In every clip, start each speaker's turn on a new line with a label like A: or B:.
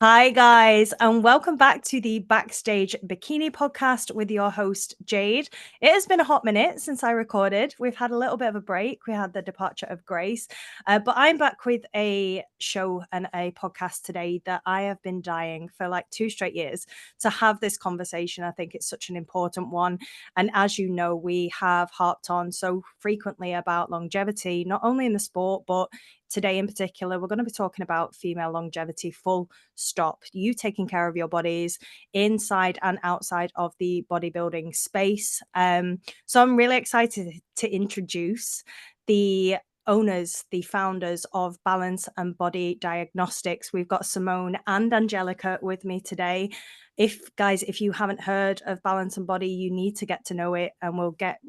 A: Hi, guys, and welcome back to the Backstage Bikini podcast with your host, Jade. It has been a hot minute since I recorded. We've had a little bit of a break. We had the departure of Grace, but I'm back with a show and a podcast today that I have been dying for like 2 straight years to have this conversation. I think it's such an important one. And as you know, we have harped on so frequently about longevity, not only in the sport, but today in particular, we're going to be talking about female longevity full stop. You taking care of your bodies inside and outside of the bodybuilding space. So I'm really excited to introduce the owners, the founders of Balance and Body Diagnostics. We've got Simone and Angelica with me today. If you haven't heard of Balance and Body, you need to get to know it, and we'll get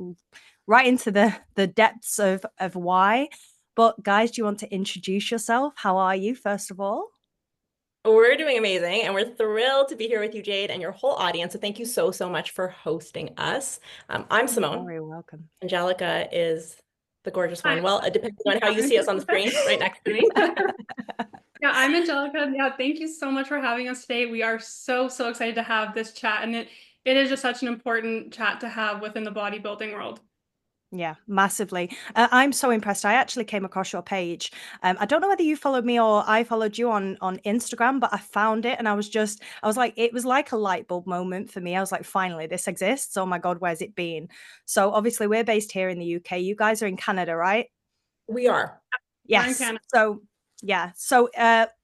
A: right into the depths of why. But guys, do you want to introduce yourself? How are you, first of all?
B: We're doing amazing, and we're thrilled to be here with you, Jade, and your whole audience. So thank you so much for hosting us. I'm
A: You're
B: Simone.
A: very welcome.
B: Angelica is the gorgeous
C: Hi.
B: one. Well, depending on how you see us on the screen, right next to me.
C: Yeah, I'm Angelica. Yeah, thank you so much for having us today. We are so excited to have this chat, and it is just such an important chat to have within the bodybuilding world.
A: Yeah, massively. I'm so impressed. I actually came across your page. I don't know whether you followed me or I followed you on Instagram, but I found it and I was like, it was like a light bulb moment for me. I was like, finally, this exists. Oh my God, where's it been? So obviously we're based here in the UK. You guys are in Canada, right?
B: We are.
C: We're in
A: Yes.
C: Canada.
A: So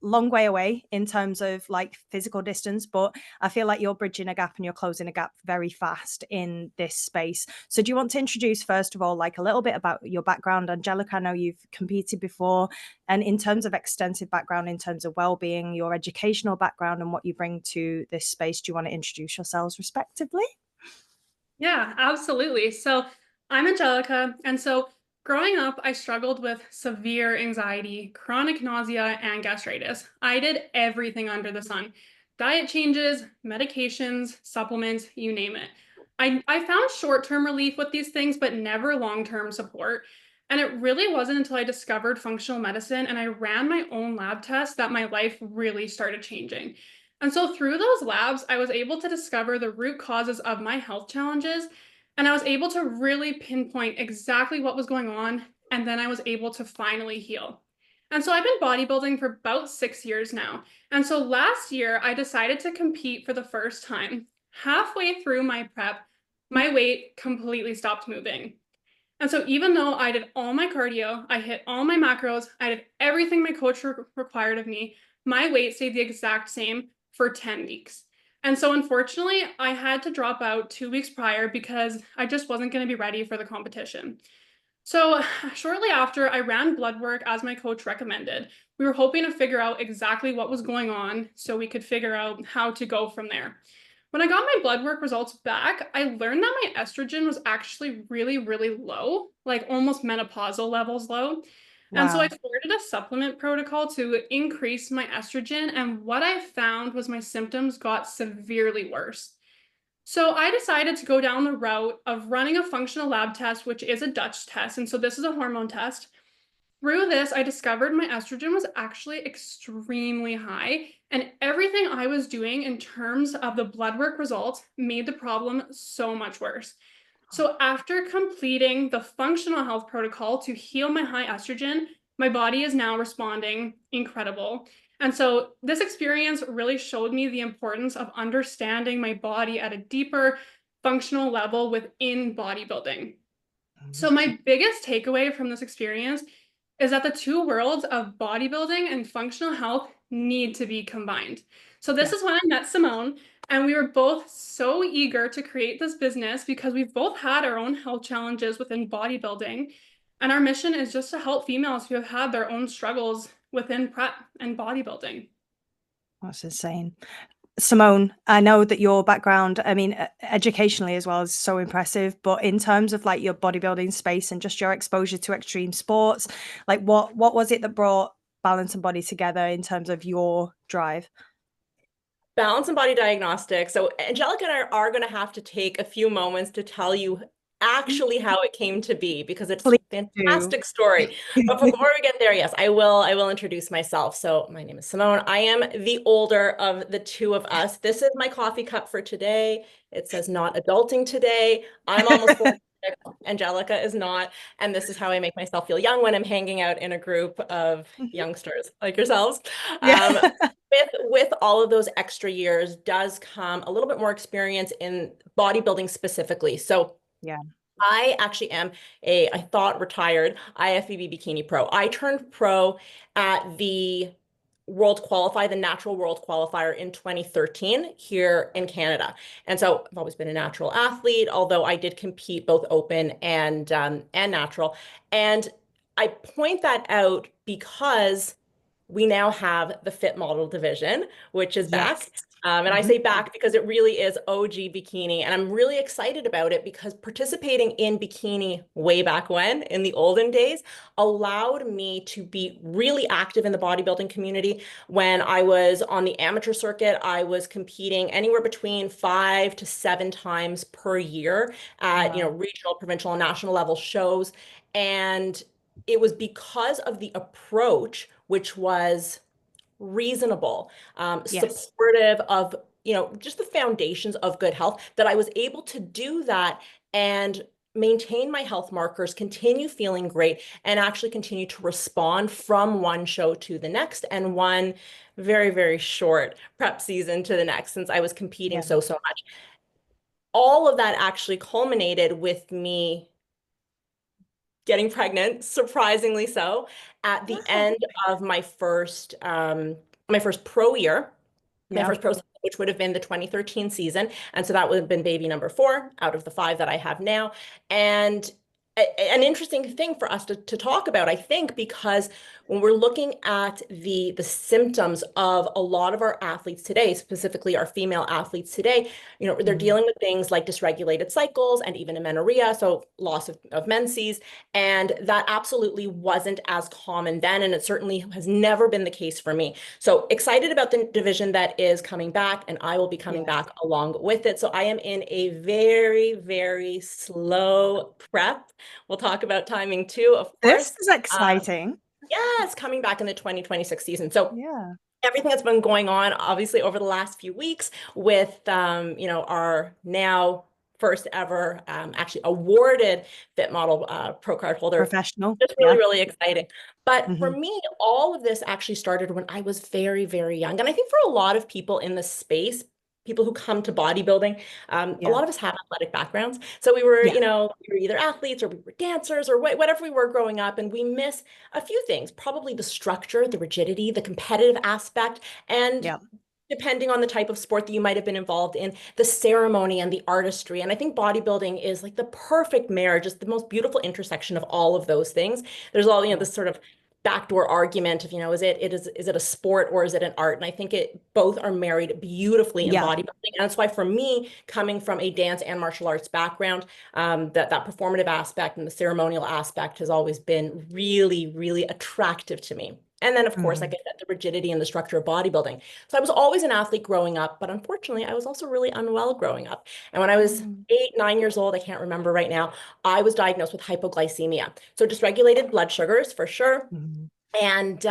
A: long way away in terms of like physical distance, but I feel like you're bridging a gap and you're closing a gap very fast in this space. So do you want to introduce first of all like a little bit about your background? Angelica, I know you've competed before, and in terms of extensive background in terms of well-being, your educational background and what you bring to this space, do you want to introduce yourselves respectively?
C: Yeah, absolutely. So I'm Angelica, and so growing up, I struggled with severe anxiety, chronic nausea, and gastritis. I did everything under the sun. Diet changes, medications, supplements, you name it. I found short-term relief with these things, but never long-term support. And it really wasn't until I discovered functional medicine and I ran my own lab tests that my life really started changing. And so through those labs, I was able to discover the root causes of my health challenges. And I was able to really pinpoint exactly what was going on. And then I was able to finally heal. And so I've been bodybuilding for about 6 years now. And so last year, I decided to compete for the first time. Halfway through my prep, my weight completely stopped moving. And so even though I did all my cardio, I hit all my macros, I did everything my coach required of me, my weight stayed the exact same for 10 weeks. And so unfortunately, I had to drop out 2 weeks prior because I just wasn't going to be ready for the competition. So shortly after, I ran blood work as my coach recommended. We were hoping to figure out exactly what was going on so we could figure out how to go from there. When I got my blood work results back, I learned that my estrogen was actually really low, like almost menopausal levels low. And so I
A: Wow.
C: started a supplement protocol to increase my estrogen. And what I found was my symptoms got severely worse. So I decided to go down the route of running a functional lab test, which is a Dutch test. And so this is a hormone test. Through this, I discovered my estrogen was actually extremely high, and everything I was doing in terms of the blood work results made the problem so much worse. So, after completing the functional health protocol to heal my high estrogen, my body is now responding incredible. And so, this experience really showed me the importance of understanding my body at a deeper functional level within bodybuilding. So, my biggest takeaway from this experience is that the two worlds of bodybuilding and functional health need to be combined. So this
A: Yeah.
C: is when I met Simone, and we were both so eager to create this business because we've both had our own health challenges within bodybuilding. And our mission is just to help females who have had their own struggles within prep and bodybuilding.
A: That's insane. Simone, I know that your background, I mean, educationally as well, is so impressive. But in terms of like your bodybuilding space and just your exposure to extreme sports, like what was it that brought Balance and Body together in terms of your drive?
B: Balance and Body Diagnostics. So Angelica and I are going to have to take a few moments to tell you actually how it came to be because it's
A: Please
B: a
A: do.
B: fantastic story. But before we get there, yes, I will introduce myself. So my name is Simone. I am the older of the two of us. This is my coffee cup for today. It says not adulting today. I'm almost 40. Angelica is not. And this is how I make myself feel young when I'm hanging out in a group of youngsters like yourselves.
A: Yeah.
B: With all of those extra years does come a little bit more experience in bodybuilding specifically. So
A: Yeah.
B: I actually am I thought retired IFBB bikini pro. I turned pro at the the natural world qualifier in 2013 here in Canada. And so I've always been a natural athlete, although I did compete both open and natural. And I point that out because we now have the fit model division, which is back.
A: Yes.
B: And I say back because it really is OG bikini. And I'm really excited about it because participating in bikini way back when, in the olden days, allowed me to be really active in the bodybuilding community. When I was on the amateur circuit, I was competing anywhere between 5 to 7 times per year at,
A: Wow.
B: regional, provincial, and national level shows. And it was because of the approach, which was reasonable,
A: Yes.
B: supportive of, just the foundations of good health, that I was able to do that and maintain my health markers, continue feeling great, and actually continue to respond from one show to the next and one very, very short prep season to the next, since I was competing
A: Yeah.
B: so much. All of that actually culminated with me getting pregnant, surprisingly so, at the
A: Oh,
B: end of my first pro year, my
A: yeah.
B: first pro season, which would have been the 2013 season. And so that would have been baby number 4 out of the 5 that I have now. And an interesting thing for us to talk about, I think, because when we're looking at the symptoms of a lot of our athletes today, specifically our female athletes today, they're
A: Mhm.
B: dealing with things like dysregulated cycles and even amenorrhea, so loss of menses. And that absolutely wasn't as common then. And it certainly has never been the case for me. So excited about the division that is coming back, and I will be coming
A: Yes.
B: back along with it. So I am in a very, very slow prep. We'll talk about timing too, of
A: This
B: course.
A: is
B: Um,
A: exciting.
B: yes, coming back in the 2026 season. So
A: Yeah.
B: everything that's been going on, obviously, over the last few weeks with, our now first ever actually awarded Fit Model Pro Card holder.
A: Professional.
B: Just really,
A: Yeah.
B: really exciting. But for
A: Hmm.
B: me, all of this actually started when I was very, very young. And I think for a lot of people in the space, people who come to bodybuilding, a
A: Yeah.
B: lot of us have athletic backgrounds. So we were,
A: Yeah.
B: we were either athletes or we were dancers or whatever we were growing up. And we miss a few things, probably the structure, the rigidity, the competitive aspect, and
A: Yeah.
B: depending on the type of sport that you might have been involved in, the ceremony and the artistry. And I think bodybuilding is like the perfect marriage, just the most beautiful intersection of all of those things. There's all,
A: Yeah.
B: this sort of backdoor argument of, is it a sport or is it an art? And I think both are married beautifully in
A: Yeah.
B: bodybuilding. And that's why for me, coming from a dance and martial arts background, that performative aspect and the ceremonial aspect has always been really, really attractive to me. And then, of course, like
A: Hmm.
B: I said, the rigidity and the structure of bodybuilding. So I was always an athlete growing up, but unfortunately, I was also really unwell growing up. And when I was
A: Mm.
B: 8, 9 years old, I can't remember right now, I was diagnosed with hypoglycemia. So dysregulated blood sugars for sure.
A: Mhm.
B: And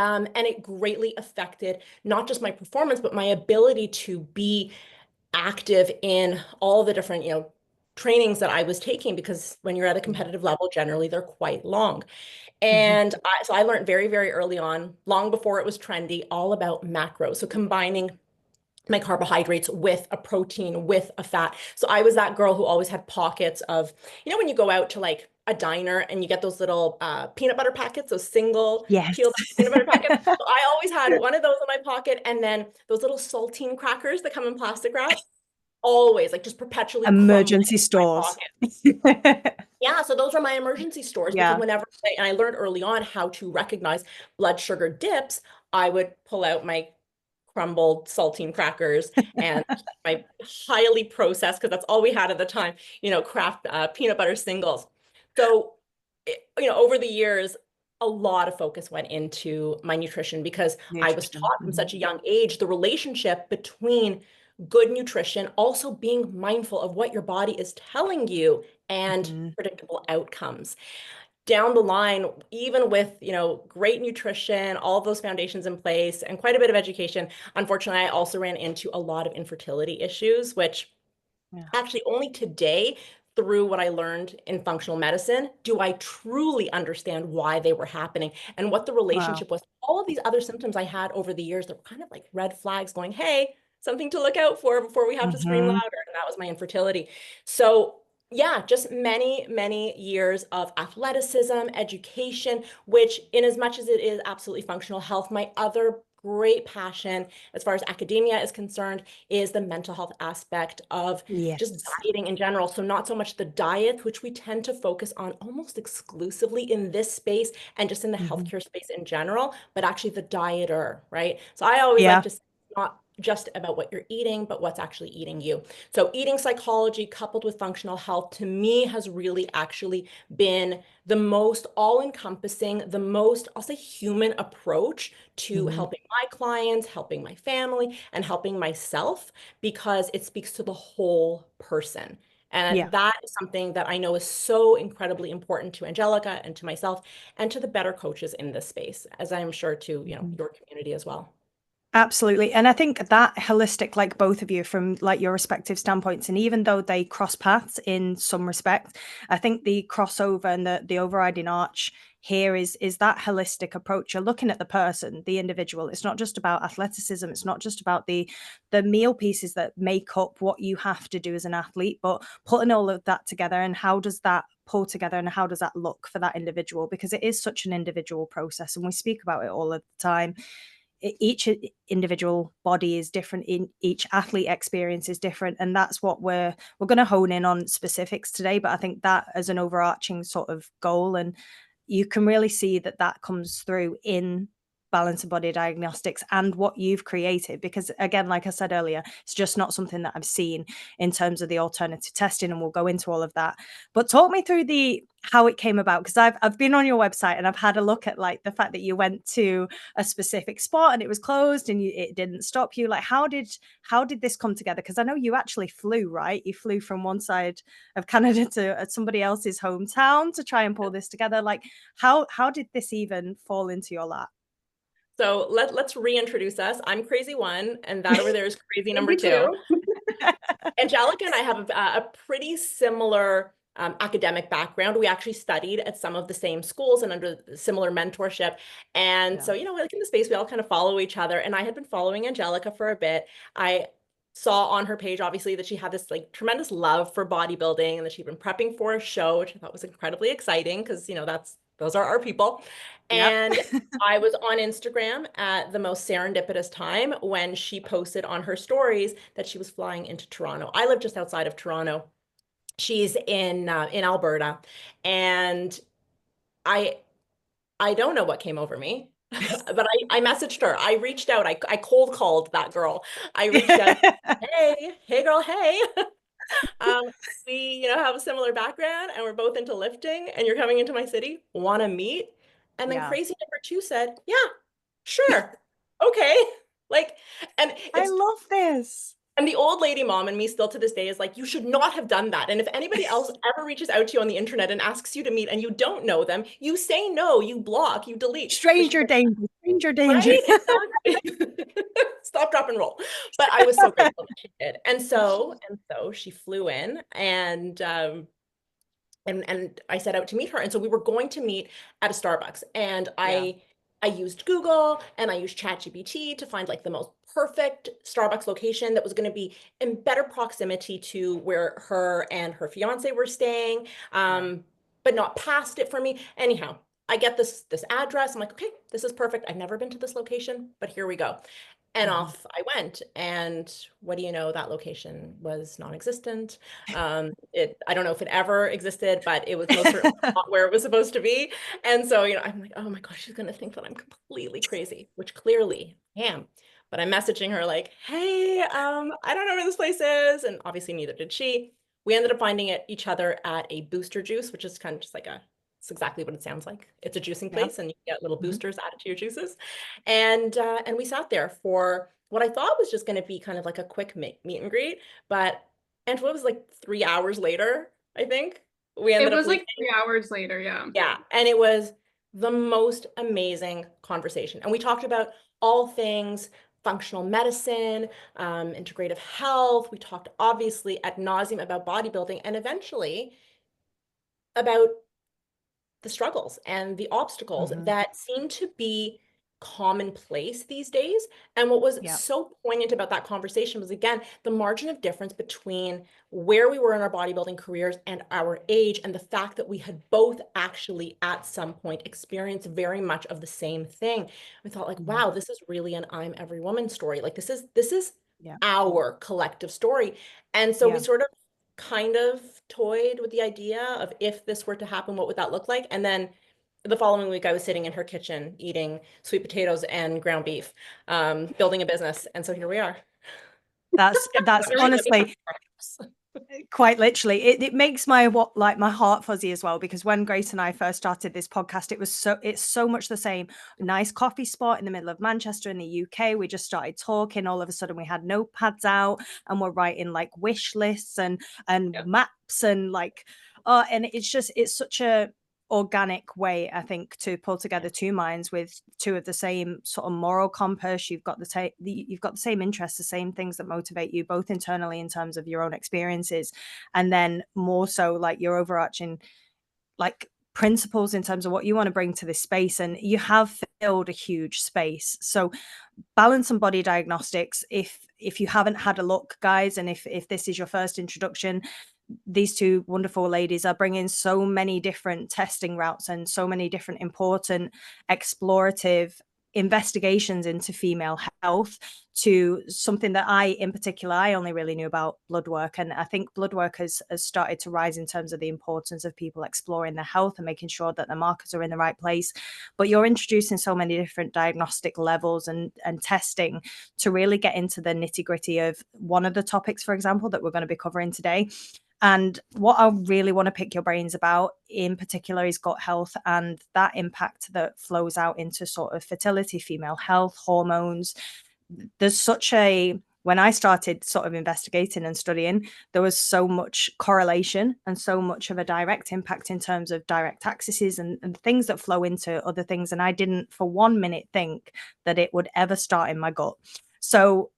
B: it greatly affected not just my performance, but my ability to be active in all the different, trainings that I was taking, because when you're at a
A: Yeah.
B: competitive level, generally they're quite long.
A: Mhm.
B: And so I learned very, very early on, long before it was trendy, all about macros. So combining my carbohydrates with a protein, with a fat. So I was that girl who always had pockets of, when you go out to like a diner and you get those little peanut butter packets, those single
A: Yes.
B: peeled peanut butter packets. So I always had one of those in my pocket, and then those little saltine crackers that come in plastic wrap, always like just perpetually crumbling
A: Emergency
B: in my
A: stores.
B: pocket. Yeah, so those are my emergency stores, because
A: Yeah.
B: whenever and I learned early on how to recognize blood sugar dips, I would pull out my crumbled saltine crackers and my highly processed, because that's all we had at the time, Kraft peanut butter singles. So, over the years, a lot of focus went into my nutrition, because I was
A: Nutrition.
B: taught from
A: Mhm.
B: such a young age the relationship between good nutrition, also being mindful of what your body is telling you, and predictable outcomes. Down the line, even with, great nutrition, all of those foundations in place, and quite a bit of education, unfortunately, I also ran into a lot of infertility issues, which actually only today, through what I learned in functional medicine, do I truly understand why they were happening and what the relationship was. All of these other symptoms I had over the years that were kind of like red flags going, hey, something to look out for before we have to scream louder. And that was my infertility. So yeah, just many, many years of athleticism, education, which in as much as it is absolutely functional health, my other great passion as far as academia is concerned is the mental health aspect of just dieting in general. So not so much the diet, which we tend to focus on almost exclusively in this space and just in the healthcare space in general, but actually the dieter, right? So I always like to say it's not just about what you're eating, but what's actually eating you. So eating psychology coupled with functional health to me has really actually been the most all-encompassing, the most, I'll say, human approach to helping my clients, helping my family, and helping myself, because it speaks to the whole person. And that is something that I know is so incredibly important to Angelica and to myself and to the better coaches in this space, as I'm sure to, your community as well.
A: Absolutely. And I think that holistic, like both of you from like your respective standpoints, and even though they cross paths in some respect, I think the crossover and the overriding arch here is that holistic approach. You're looking at the person, the individual. It's not just about athleticism. It's not just about the meal pieces that make up what you have to do as an athlete, but putting all of that together and how does that pull together and how does that look for that individual? Because it is such an individual process and we speak about it all the time. Each individual body is different, in each athlete experience is different, and that's what we're going to hone in on specifics today. But I think that as an overarching sort of goal, and you can really see that that comes through in Balance and Body Diagnostics and what you've created, because again, like I said earlier, it's just not something that I've seen in terms of the alternative testing, and we'll go into all of that. But talk me through how it came about, because I've been on your website and I've had a look at like the fact that you went to a specific spot and it was closed and it didn't stop you. Like how did this come together? Because I know you actually flew, right? You flew from one side of Canada to somebody else's hometown to try and pull this together. Like how did this even fall into your lap?
B: So let's reintroduce us. I'm crazy one, and that over there is crazy number
C: Me
B: two.
C: too.
B: Angelica and I have a pretty similar academic background. We actually studied at some of the same schools and under similar mentorship. And so, like in the space, we all kind of follow each other. And I had been following Angelica for a bit. I saw on her page, obviously, that she had this like tremendous love for bodybuilding and that she'd been prepping for a show, which I thought was incredibly exciting because, those are our people. And I was on Instagram at the most serendipitous time when she posted on her stories that she was flying into Toronto. I live just outside of Toronto. She's in Alberta, and I don't know what came over me, but I messaged her. I reached out. I cold called that girl. I reached out. Hey girl, hey. We, have a similar background and we're both into lifting and you're coming into my city, want to meet? And then crazy number two said, yeah, sure. Okay. Like, and
A: I
B: it's,
A: love this.
B: and the old lady mom in me still to this day is like, you should not have done that. And if anybody else ever reaches out to you on the internet and asks you to meet and you don't know them, you say no, you block, you delete.
A: Stranger danger, stranger danger.
B: Right? Exactly. Stop, drop, and roll. But I was so grateful that she did. And so she flew in and I set out to meet her. And so we were going to meet at a Starbucks. And I used Google and I used ChatGPT to find like the most perfect Starbucks location that was going to be in better proximity to where her and her fiance were staying, but not past it for me. Anyhow, I get this address. I'm like, okay, this is perfect. I've never been to this location, but here we go. And off I went. And what do you know? That location was non-existent. I don't know if it ever existed, but it was most certainly not where it was supposed to be. And so, I'm like, oh my gosh, she's going to think that I'm completely crazy, which clearly I am. But I'm messaging her like, hey, I don't know where this place is. And obviously neither did she. We ended up finding each other at a booster juice, which is kind of just like it's exactly what it sounds like. It's a juicing place and you get little boosters added to your juices. And we sat there for what I thought was just going to be kind of like a quick meet and greet, but and what was like 3 hours later, I think we
C: It
B: ended up
C: was
B: leaving.
C: like 3 hours later, yeah.
B: Yeah, and it was the most amazing conversation. And we talked about all things functional medicine, integrative health. We talked obviously ad nauseum about bodybuilding and eventually about the struggles and the obstacles
A: Mhm.
B: that seem to be commonplace these days. And what was
A: Yeah.
B: so poignant about that conversation was, again, the margin of difference between where we were in our bodybuilding careers and our age, and the fact that we had both actually at some point experienced very much of the same thing. We thought like,
A: Mhm.
B: wow, this is really an I'm every woman story. Like this is
A: Yeah.
B: our collective story. And so we
A: Yeah.
B: sort of kind of toyed with the idea of, if this were to happen, what would that look like? And then the following week, I was sitting in her kitchen eating sweet potatoes and ground beef, building a business. And so here we are.
A: That's
B: Let me
A: honestly
B: talk.
A: quite literally, it makes my my heart fuzzy as well, because when Grace and I first started this podcast, it's so much the same. Nice coffee spot in the middle of Manchester in the UK. We just started talking. All of a sudden we had notepads out and we're writing like wish lists and
B: Yeah.
A: maps and like and it's such a organic way, I think, to pull together two minds with two of the same sort of moral compass. You've got you've got the same interests, the same things that motivate you, both internally in terms of your own experiences, and then more so like your overarching like principles in terms of what you want to bring to this space. And you have filled a huge space. So Balance and Body Diagnostics, if you haven't had a look, guys, and if this is your first introduction, these two wonderful ladies are bringing so many different testing routes and so many different important explorative investigations into female health, to something that in particular, I only really knew about blood work. And I think blood work has started to rise in terms of the importance of people exploring their health and making sure that the markers are in the right place. But you're introducing so many different diagnostic levels and testing to really get into the nitty gritty of one of the topics, for example, that we're going to be covering today. And what I really want to pick your brains about in particular is gut health and that impact that flows out into sort of fertility, female health, hormones. There's such a, when I started sort of investigating and studying, there was so much correlation and so much of a direct impact in terms of direct accesses and things that flow into other things. And I didn't for 1 minute think that it would ever start in my gut. So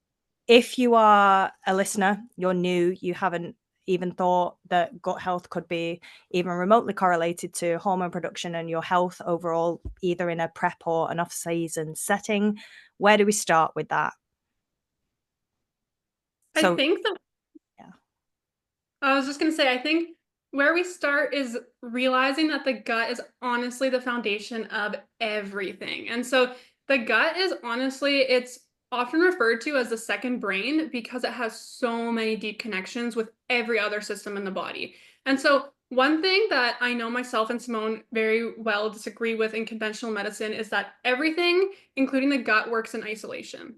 A: if you are a listener, you're new, you haven't even thought that gut health could be even remotely correlated to hormone production and your health overall, either in a prep or an off-season setting, where do we start with that?
C: I
A: So,
C: think that
A: yeah.
C: I was just going to say, I think where we start is realizing that the gut is honestly the foundation of everything. And so the gut is honestly, it's often referred to as the second brain because it has so many deep connections with every other system in the body. And so one thing that I know myself and Simone very well disagree with in conventional medicine is that everything, including the gut, works in isolation.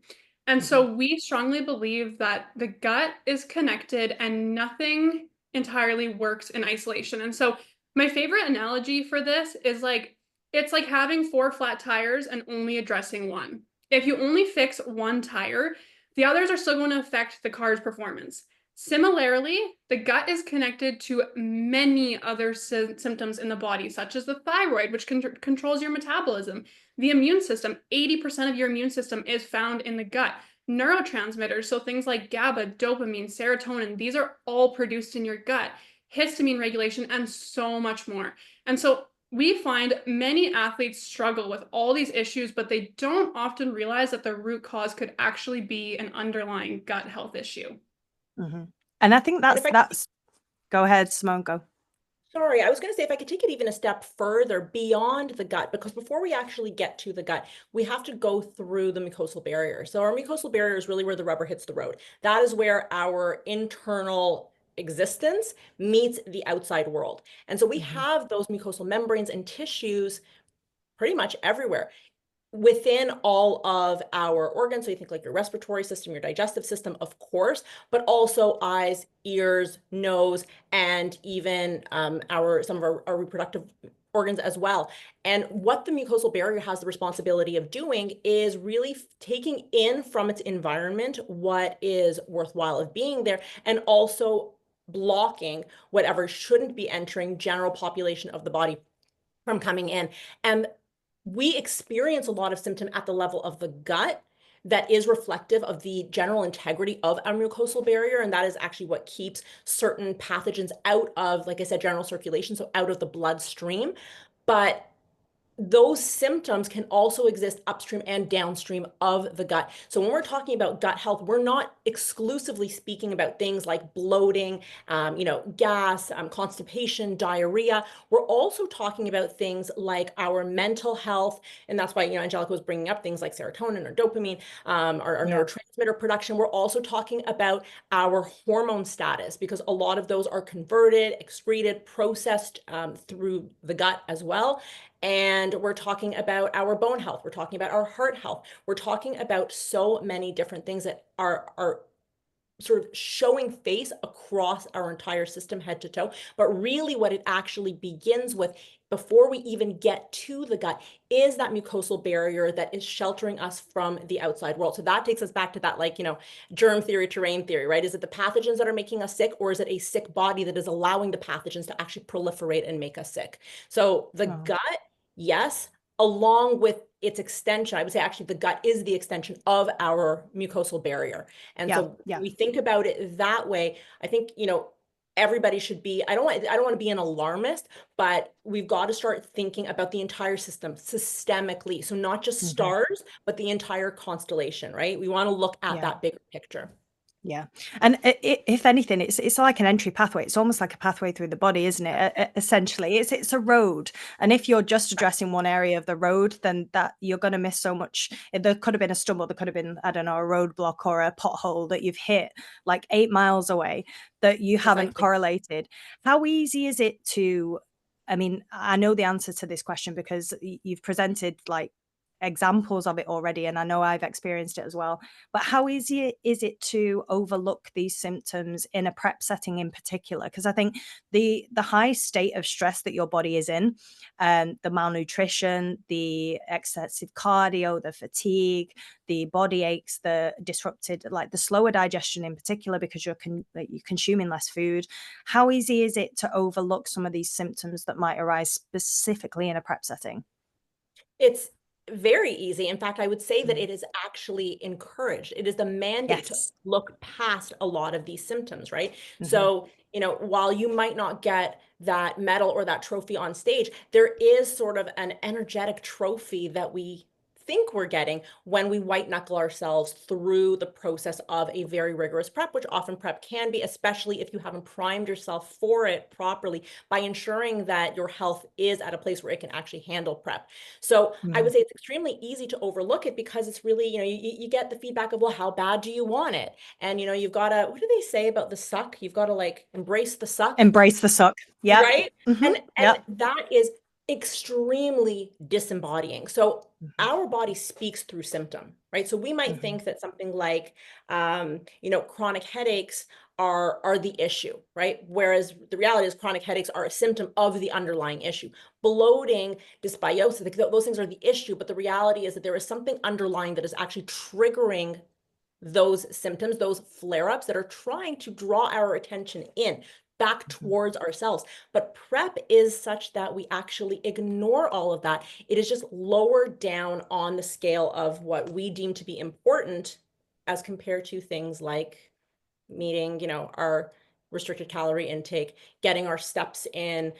C: And
A: Mhm.
C: so we strongly believe that the gut is connected and nothing entirely works in isolation. And so my favorite analogy for this is like, it's like having four flat tires and only addressing one. If you only fix one tire, the others are still going to affect the car's performance. Similarly, the gut is connected to many other symptoms in the body, such as the thyroid, which controls your metabolism. The immune system, 80% of your immune system is found in the gut. Neurotransmitters, so things like GABA, dopamine, serotonin, these are all produced in your gut. Histamine regulation, and so much more. And so we find many athletes struggle with all these issues, but they don't often realize that the root cause could actually be an underlying gut health issue.
A: Mhm. And I think
B: And if I
A: that's go ahead, Simone, go.
B: Sorry, I was going to say, if I could take it even a step further beyond the gut, because before we actually get to the gut, we have to go through the mucosal barrier. So our mucosal barrier is really where the rubber hits the road. That is where our internal existence meets the outside world. And so we
A: Mhm.
B: have those mucosal membranes and tissues pretty much everywhere within all of our organs. So you think like your respiratory system, your digestive system, of course, but also eyes, ears, nose, and even some of our reproductive organs as well. And what the mucosal barrier has the responsibility of doing is really taking in from its environment what is worthwhile of being there, and also blocking whatever shouldn't be entering general population of the body from coming in. And we experience a lot of symptom at the level of the gut that is reflective of the general integrity of our mucosal barrier. And that is actually what keeps certain pathogens out of, like I said, general circulation, so out of the bloodstream. But those symptoms can also exist upstream and downstream of the gut. So when we're talking about gut health, we're not exclusively speaking about things like bloating, gas, constipation, diarrhea. We're also talking about things like our mental health. And that's why, Angelica was bringing up things like serotonin or dopamine, our neurotransmitter production. We're also talking about our hormone status, because a lot of those are converted, excreted, processed through the gut as well. And we're talking about our bone health. We're talking about our heart health. We're talking about so many different things that are sort of showing face across our entire system, head to toe. But really what it actually begins with, before we even get to the gut, is that mucosal barrier that is sheltering us from the outside world. So that takes us back to that, germ theory, terrain theory, right? Is it the pathogens that are making us sick, or is it a sick body that is allowing the pathogens to actually proliferate and make us sick? So the gut, yes, along with its extension, I would say actually the gut is the extension of our mucosal barrier. And so when we think about it that way, I think, everybody should be, I don't want to be an alarmist, but we've got to start thinking about the entire system systemically. So not just stars, but the entire constellation, right? We want to look at that bigger picture.
A: Yeah. And if anything, it's like an entry pathway. It's almost like a pathway through the body, isn't it? Essentially, it's a road. And if you're just addressing one area of the road, then that you're going to miss so much. There could have been a stumble. There could have been, I don't know, a roadblock or a pothole that you've hit like 8 miles away that you haven't correlated. How easy is it to, I mean, I know the answer to this question because you've presented like examples of it already, and I know I've experienced it as well. But how easy is it to overlook these symptoms in a prep setting in particular? Because I think the high state of stress that your body is in, the malnutrition, the excessive cardio, the fatigue, the body aches, the disrupted, like the slower digestion in particular, because you're consuming less food. How easy is it to overlook some of these symptoms that might arise specifically in a prep setting?
B: It's very easy. In fact, I would say that it is actually encouraged. It is the mandate to look past a lot of these symptoms, right? So, while you might not get that medal or that trophy on stage, there is sort of an energetic trophy that we think we're getting when we white knuckle ourselves through the process of a very rigorous prep, which often prep can be, especially if you haven't primed yourself for it properly by ensuring that your health is at a place where it can actually handle prep. So I would say it's extremely easy to overlook it, because it's really, you get the feedback of, well, how bad do you want it? And, you've got to, what do they say about the suck? You've got to like embrace the suck.
A: Embrace the suck. Yeah.
B: Right. And that is extremely disembodying. So our body speaks through symptom, right? So we might think that something like, chronic headaches are the issue, right? Whereas the reality is chronic headaches are a symptom of the underlying issue. Bloating, dysbiosis, those things are the issue, but the reality is that there is something underlying that is actually triggering those symptoms, those flare-ups that are trying to draw our attention back towards ourselves. But prep is such that we actually ignore all of that. It is just lower down on the scale of what we deem to be important as compared to things like meeting, our restricted calorie intake, getting our steps in,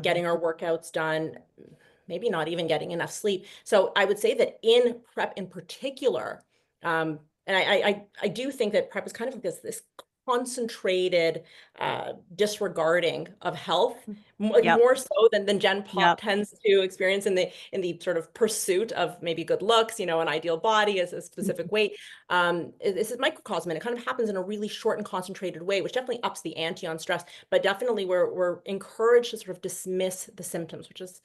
B: getting our workouts done, maybe not even getting enough sleep. So I would say that in prep in particular, and I do think that prep is kind of like this concentrated disregarding of health, more so than Gen Pop tends to experience in the sort of pursuit of maybe good looks, an ideal body, as a specific weight. This is microcosm, and it kind of happens in a really short and concentrated way, which definitely ups the ante on stress. But definitely we're encouraged to sort of dismiss the symptoms, which is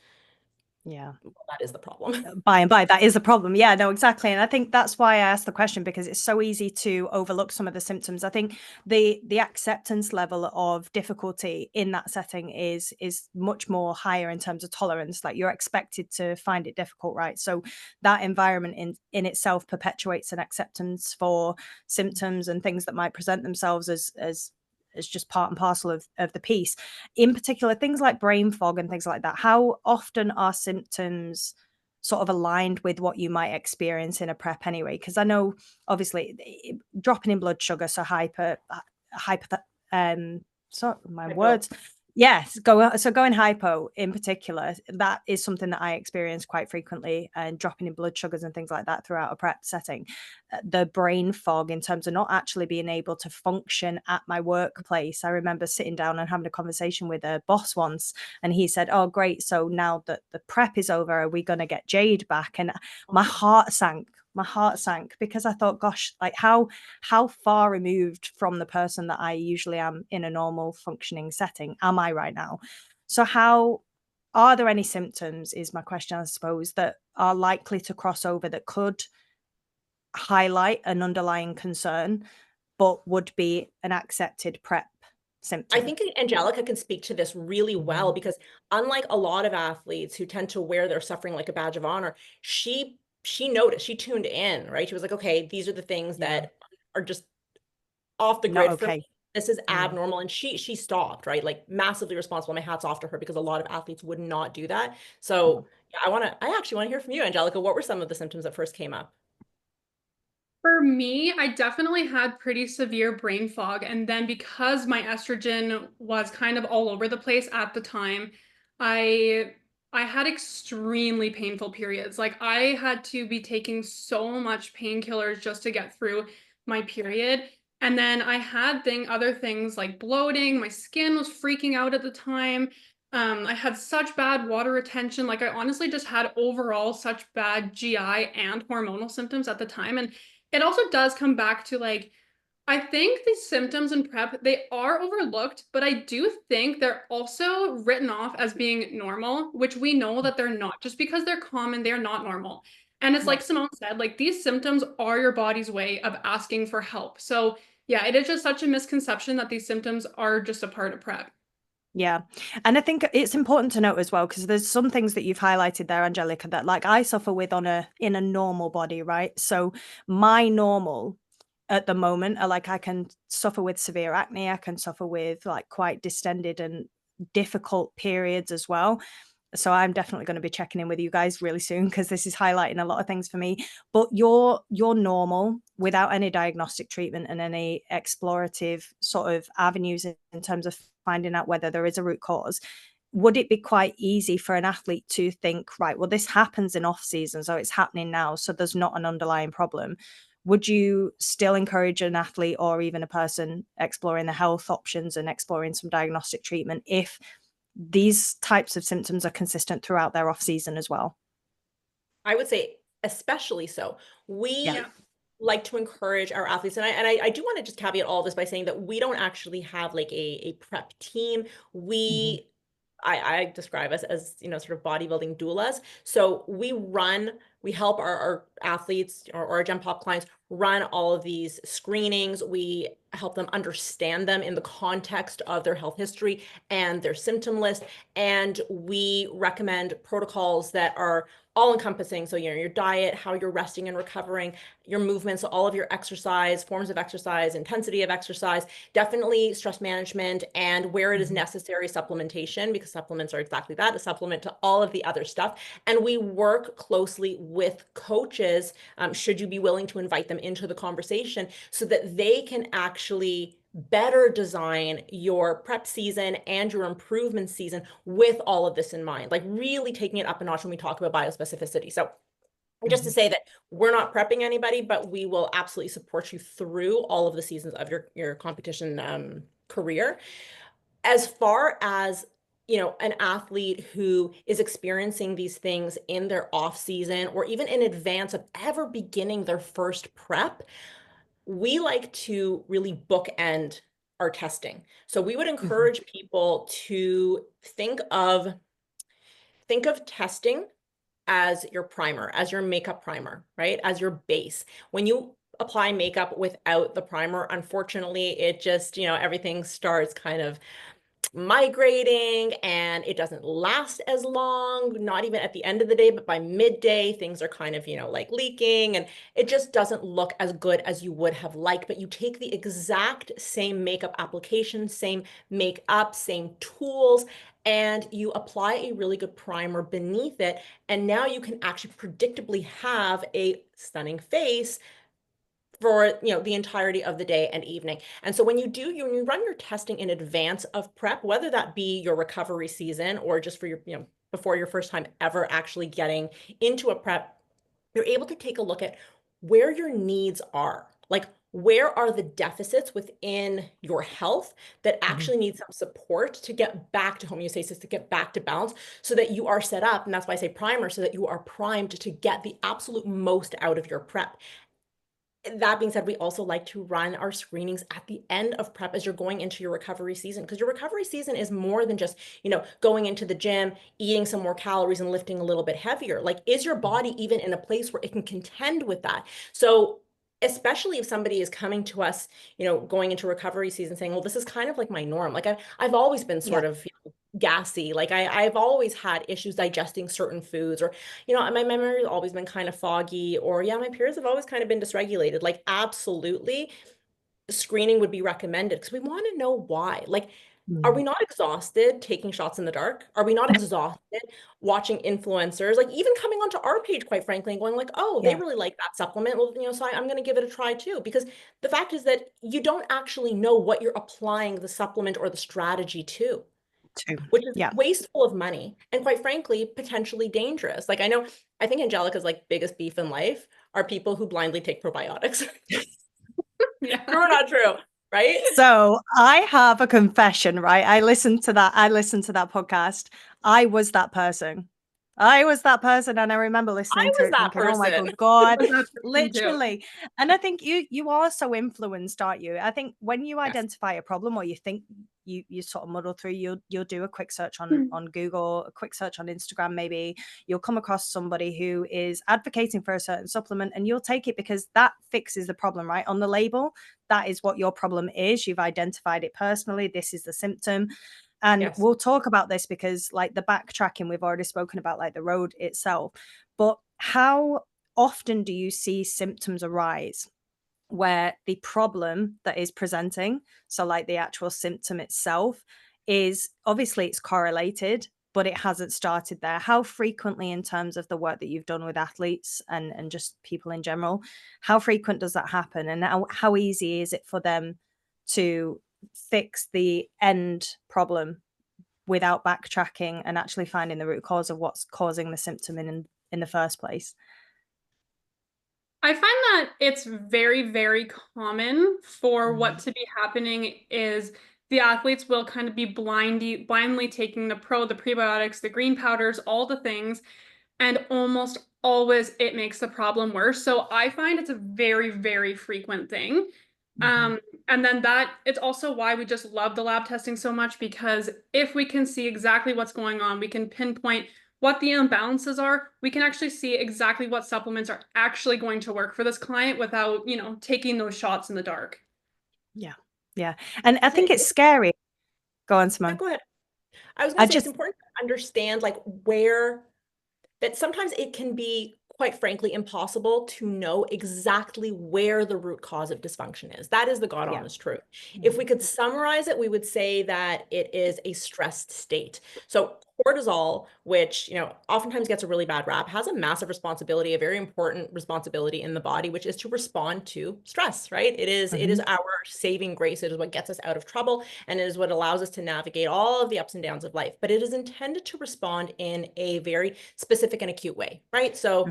A: Yeah.
B: well, that is the problem.
A: By and by, that is a problem. Yeah, no, exactly. And I think that's why I asked the question, because it's so easy to overlook some of the symptoms. I think the acceptance level of difficulty in that setting is much more higher in terms of tolerance. Like, you're expected to find it difficult, right? So that environment in itself perpetuates an acceptance for symptoms and things that might present themselves as just part and parcel of the piece. In particular, things like brain fog and things like that. How often are symptoms sort of aligned with what you might experience in a prep anyway? Because I know, obviously, dropping in blood sugar, so hyper so my
B: Hypo.
A: words, yes, going hypo in particular, that is something that I experience quite frequently, and dropping in blood sugars and things like that throughout a prep setting. The brain fog in terms of not actually being able to function at my workplace. I remember sitting down and having a conversation with a boss once, and he said, "Oh, great, so now that the prep is over, are we going to get Jade back?" And my heart sank. My heart sank, because I thought, gosh, like, how far removed from the person that I usually am in a normal functioning setting am I right now? So how are there any symptoms, is my question, I suppose, that are likely to cross over, that could highlight an underlying concern but would be an accepted prep
B: I
A: symptom?
B: think Angelica can speak to this really well, because unlike a lot of athletes who tend to wear their suffering like a badge of honor, she noticed, she tuned in, right? She was like, okay, these are the things
A: Yeah.
B: that are just off the
A: Not
B: grid for me.
A: okay.
B: This is
A: Yeah.
B: abnormal. And she stopped, right? Like, massively responsible. My hat's off to her, because a lot of athletes would not do that. So yeah, I actually want to hear from you, Angelica. What were some of the symptoms that first came up?
C: For me, I definitely had pretty severe brain fog. And then because my estrogen was kind of all over the place at the time, I I had extremely painful periods. Like, I had to be taking so much painkillers just to get through my period. And then I had other things like bloating. My skin was freaking out at the time. I had such bad water retention. Like, I honestly just had overall such bad GI and hormonal symptoms at the time. And it also does come back to, like, I think these symptoms in prep, they are overlooked, but I do think they're also written off as being normal, which we know that they're not. Just because they're common, they're not normal. And it's
A: Yeah.
C: like Simone said, like, these symptoms are your body's way of asking for help. So yeah, it is just such a misconception that these symptoms are just a part of prep.
A: Yeah. And I think it's important to note as well, because there's some things that you've highlighted there, Angelica, that, like, I suffer with in a normal body, right? So my normal at the moment are, like, I can suffer with severe acne, I can suffer with, like, quite distended and difficult periods as well. So I'm definitely going to be checking in with you guys really soon, because this is highlighting a lot of things for me. But you're normal without any diagnostic treatment and any explorative sort of avenues in terms of finding out whether there is a root cause. Would it be quite easy for an athlete to think, right, well, this happens in off season, so it's happening now, so there's not an underlying problem? Would you still encourage an athlete, or even a person, exploring the health options and exploring some diagnostic treatment if these types of symptoms are consistent throughout their off season as well?
B: I would say especially so.
A: Yeah.
B: We
C: Yeah.
B: like to encourage our athletes, and I do want to just caveat all this by saying that we don't actually have like a prep team.
A: Mhm.
B: I describe us as, sort of bodybuilding doulas. So we help our athletes, or our Gen Pop clients, run all of these screenings. We help them understand them in the context of their health history and their symptom list. And we recommend protocols that are all encompassing. So, your diet, how you're resting and recovering, your movements, all of your exercise, forms of exercise, intensity of exercise, definitely stress management, and where it is
A: Mhm.
B: necessary, supplementation, because supplements are exactly that, a supplement to all of the other stuff. And we work closely with coaches, should you be willing to invite them into the conversation, so that they can actually better design your prep season and your improvement season with all of this in mind, like really taking it up a notch when we talk about biospecificity. So just to
A: Mhm.
B: say that we're not prepping anybody, but we will absolutely support you through all of the seasons of your competition career. As far as, an athlete who is experiencing these things in their off season, or even in advance of ever beginning their first prep, we like to really bookend our testing. So we would
A: Mhm.
B: encourage people to think of think of testing as your primer, as your makeup primer, right? As your base. When you apply makeup without the primer, unfortunately, it just, everything starts kind of migrating and it doesn't last as long, not even at the end of the day, but by midday, things are kind of, like leaking, and it just doesn't look as good as you would have liked. But you take the exact same makeup application, same makeup, same tools, and you apply a really good primer beneath it. And now you can actually predictably have a stunning face for the entirety of the day and evening. And so when you run your testing in advance of prep, whether that be your recovery season or just for your before your first time ever actually getting into a prep, you're able to take a look at where your needs are. Like, where are the deficits within your health that actually need some support to get back to homeostasis, to get back to balance, so that you are set up, and that's why I say primer, so that you are primed to get the absolute most out of your prep. That being said, we also like to run our screenings at the end of prep as you're going into your recovery season, because your recovery season is more than just, going into the gym, eating some more calories and lifting a little bit heavier. Like, is your body even in a place where it can contend with that? So especially if somebody is coming to us, going into recovery season saying, well, this is kind of like my norm. Like I've always been sort of gassy. Like I've always had issues digesting certain foods, or, my memory has always been kind of foggy, or my periods have always kind of been dysregulated. Like, absolutely, screening would be recommended because we want to know why. Like, are we not exhausted taking shots in the dark? Are we not exhausted watching influencers, like even coming onto our page, quite frankly, and going like, oh, they really like that supplement. Well, so I'm going to give it a try too. Because the fact is that you don't actually know what you're applying the supplement or the strategy to, which is wasteful of money and, quite frankly, potentially dangerous. Like, I think Angelica's like biggest beef in life are people who blindly take probiotics. True or not true? Right?
A: So I have a confession, right? I listened to that podcast. I was that person. And I remember listening to
B: was
A: it
B: that
A: thinking, oh my
B: person.
A: God, literally. And I think you are so influenced, aren't you? I think when you identify a problem, or you think you sort of muddle through, you'll do a quick search on Google, a quick search on Instagram, maybe you'll come across somebody who is advocating for a certain supplement, and you'll take it because that fixes the problem, right? On the label, that is what your problem is. You've identified it personally. This is the symptom. And we'll talk about this because, like, the backtracking, we've already spoken about, like the road itself. But how often do you see symptoms arise where the problem that is presenting, so like the actual symptom itself, is obviously it's correlated, but it hasn't started there? How frequently, in terms of the work that you've done with athletes and just people in general, how frequent does that happen? And how easy is it for them to fix the end problem without backtracking and actually finding the root cause of what's causing the symptom in the first place?
C: I find that it's very, very common for what to be happening is the athletes will kind of be blindly taking the prebiotics, the green powders, all the things, and almost always it makes the problem worse. So I find it's a very, very frequent thing. And then it's also why we just love the lab testing so much, because if we can see exactly what's going on, we can pinpoint what the imbalances are, we can actually see exactly what supplements are actually going to work for this client without, taking those shots in the dark.
A: Yeah. And I think it's scary. Go on, Simone.
B: Go ahead. I was going to say, it's important to understand, like, that sometimes it can be, quite frankly, impossible to know exactly where the root cause of dysfunction is. That is the God honest truth. If we could summarize it, we would say that it is a stressed state. So cortisol, which, oftentimes gets a really bad rap, has a massive responsibility, a very important responsibility in the body, which is to respond to stress, right? It is our saving grace. It is what gets us out of trouble, and it is what allows us to navigate all of the ups and downs of life. But it is intended to respond in a very specific and acute way, right? So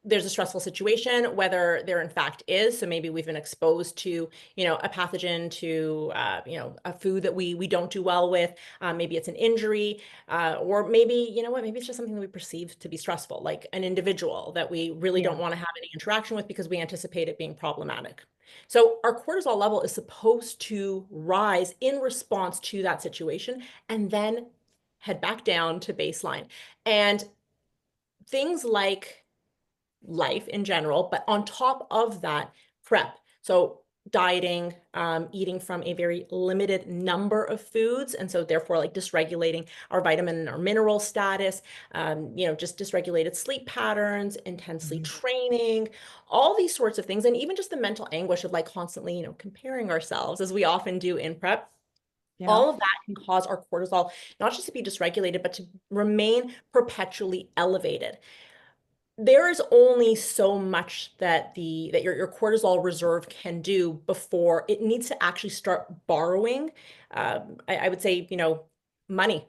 B: there's a stressful situation, whether there in fact is. So maybe we've been exposed to, a pathogen, to, a food that we don't do well with. Maybe it's an injury, or maybe, maybe it's just something that we perceive to be stressful, like an individual that we really don't want to have any interaction with because we anticipate it being problematic. So our cortisol level is supposed to rise in response to that situation and then head back down to baseline. And things like life in general, but on top of that, prep. So dieting, eating from a very limited number of foods, and so therefore like dysregulating our vitamin and our mineral status, just dysregulated sleep patterns, intensely training, all these sorts of things, and even just the mental anguish of like constantly, comparing ourselves as we often do in prep. All of that can cause our cortisol not just to be dysregulated, but to remain perpetually elevated. There is only so much that your cortisol reserve can do before it needs to actually start borrowing. I would say, money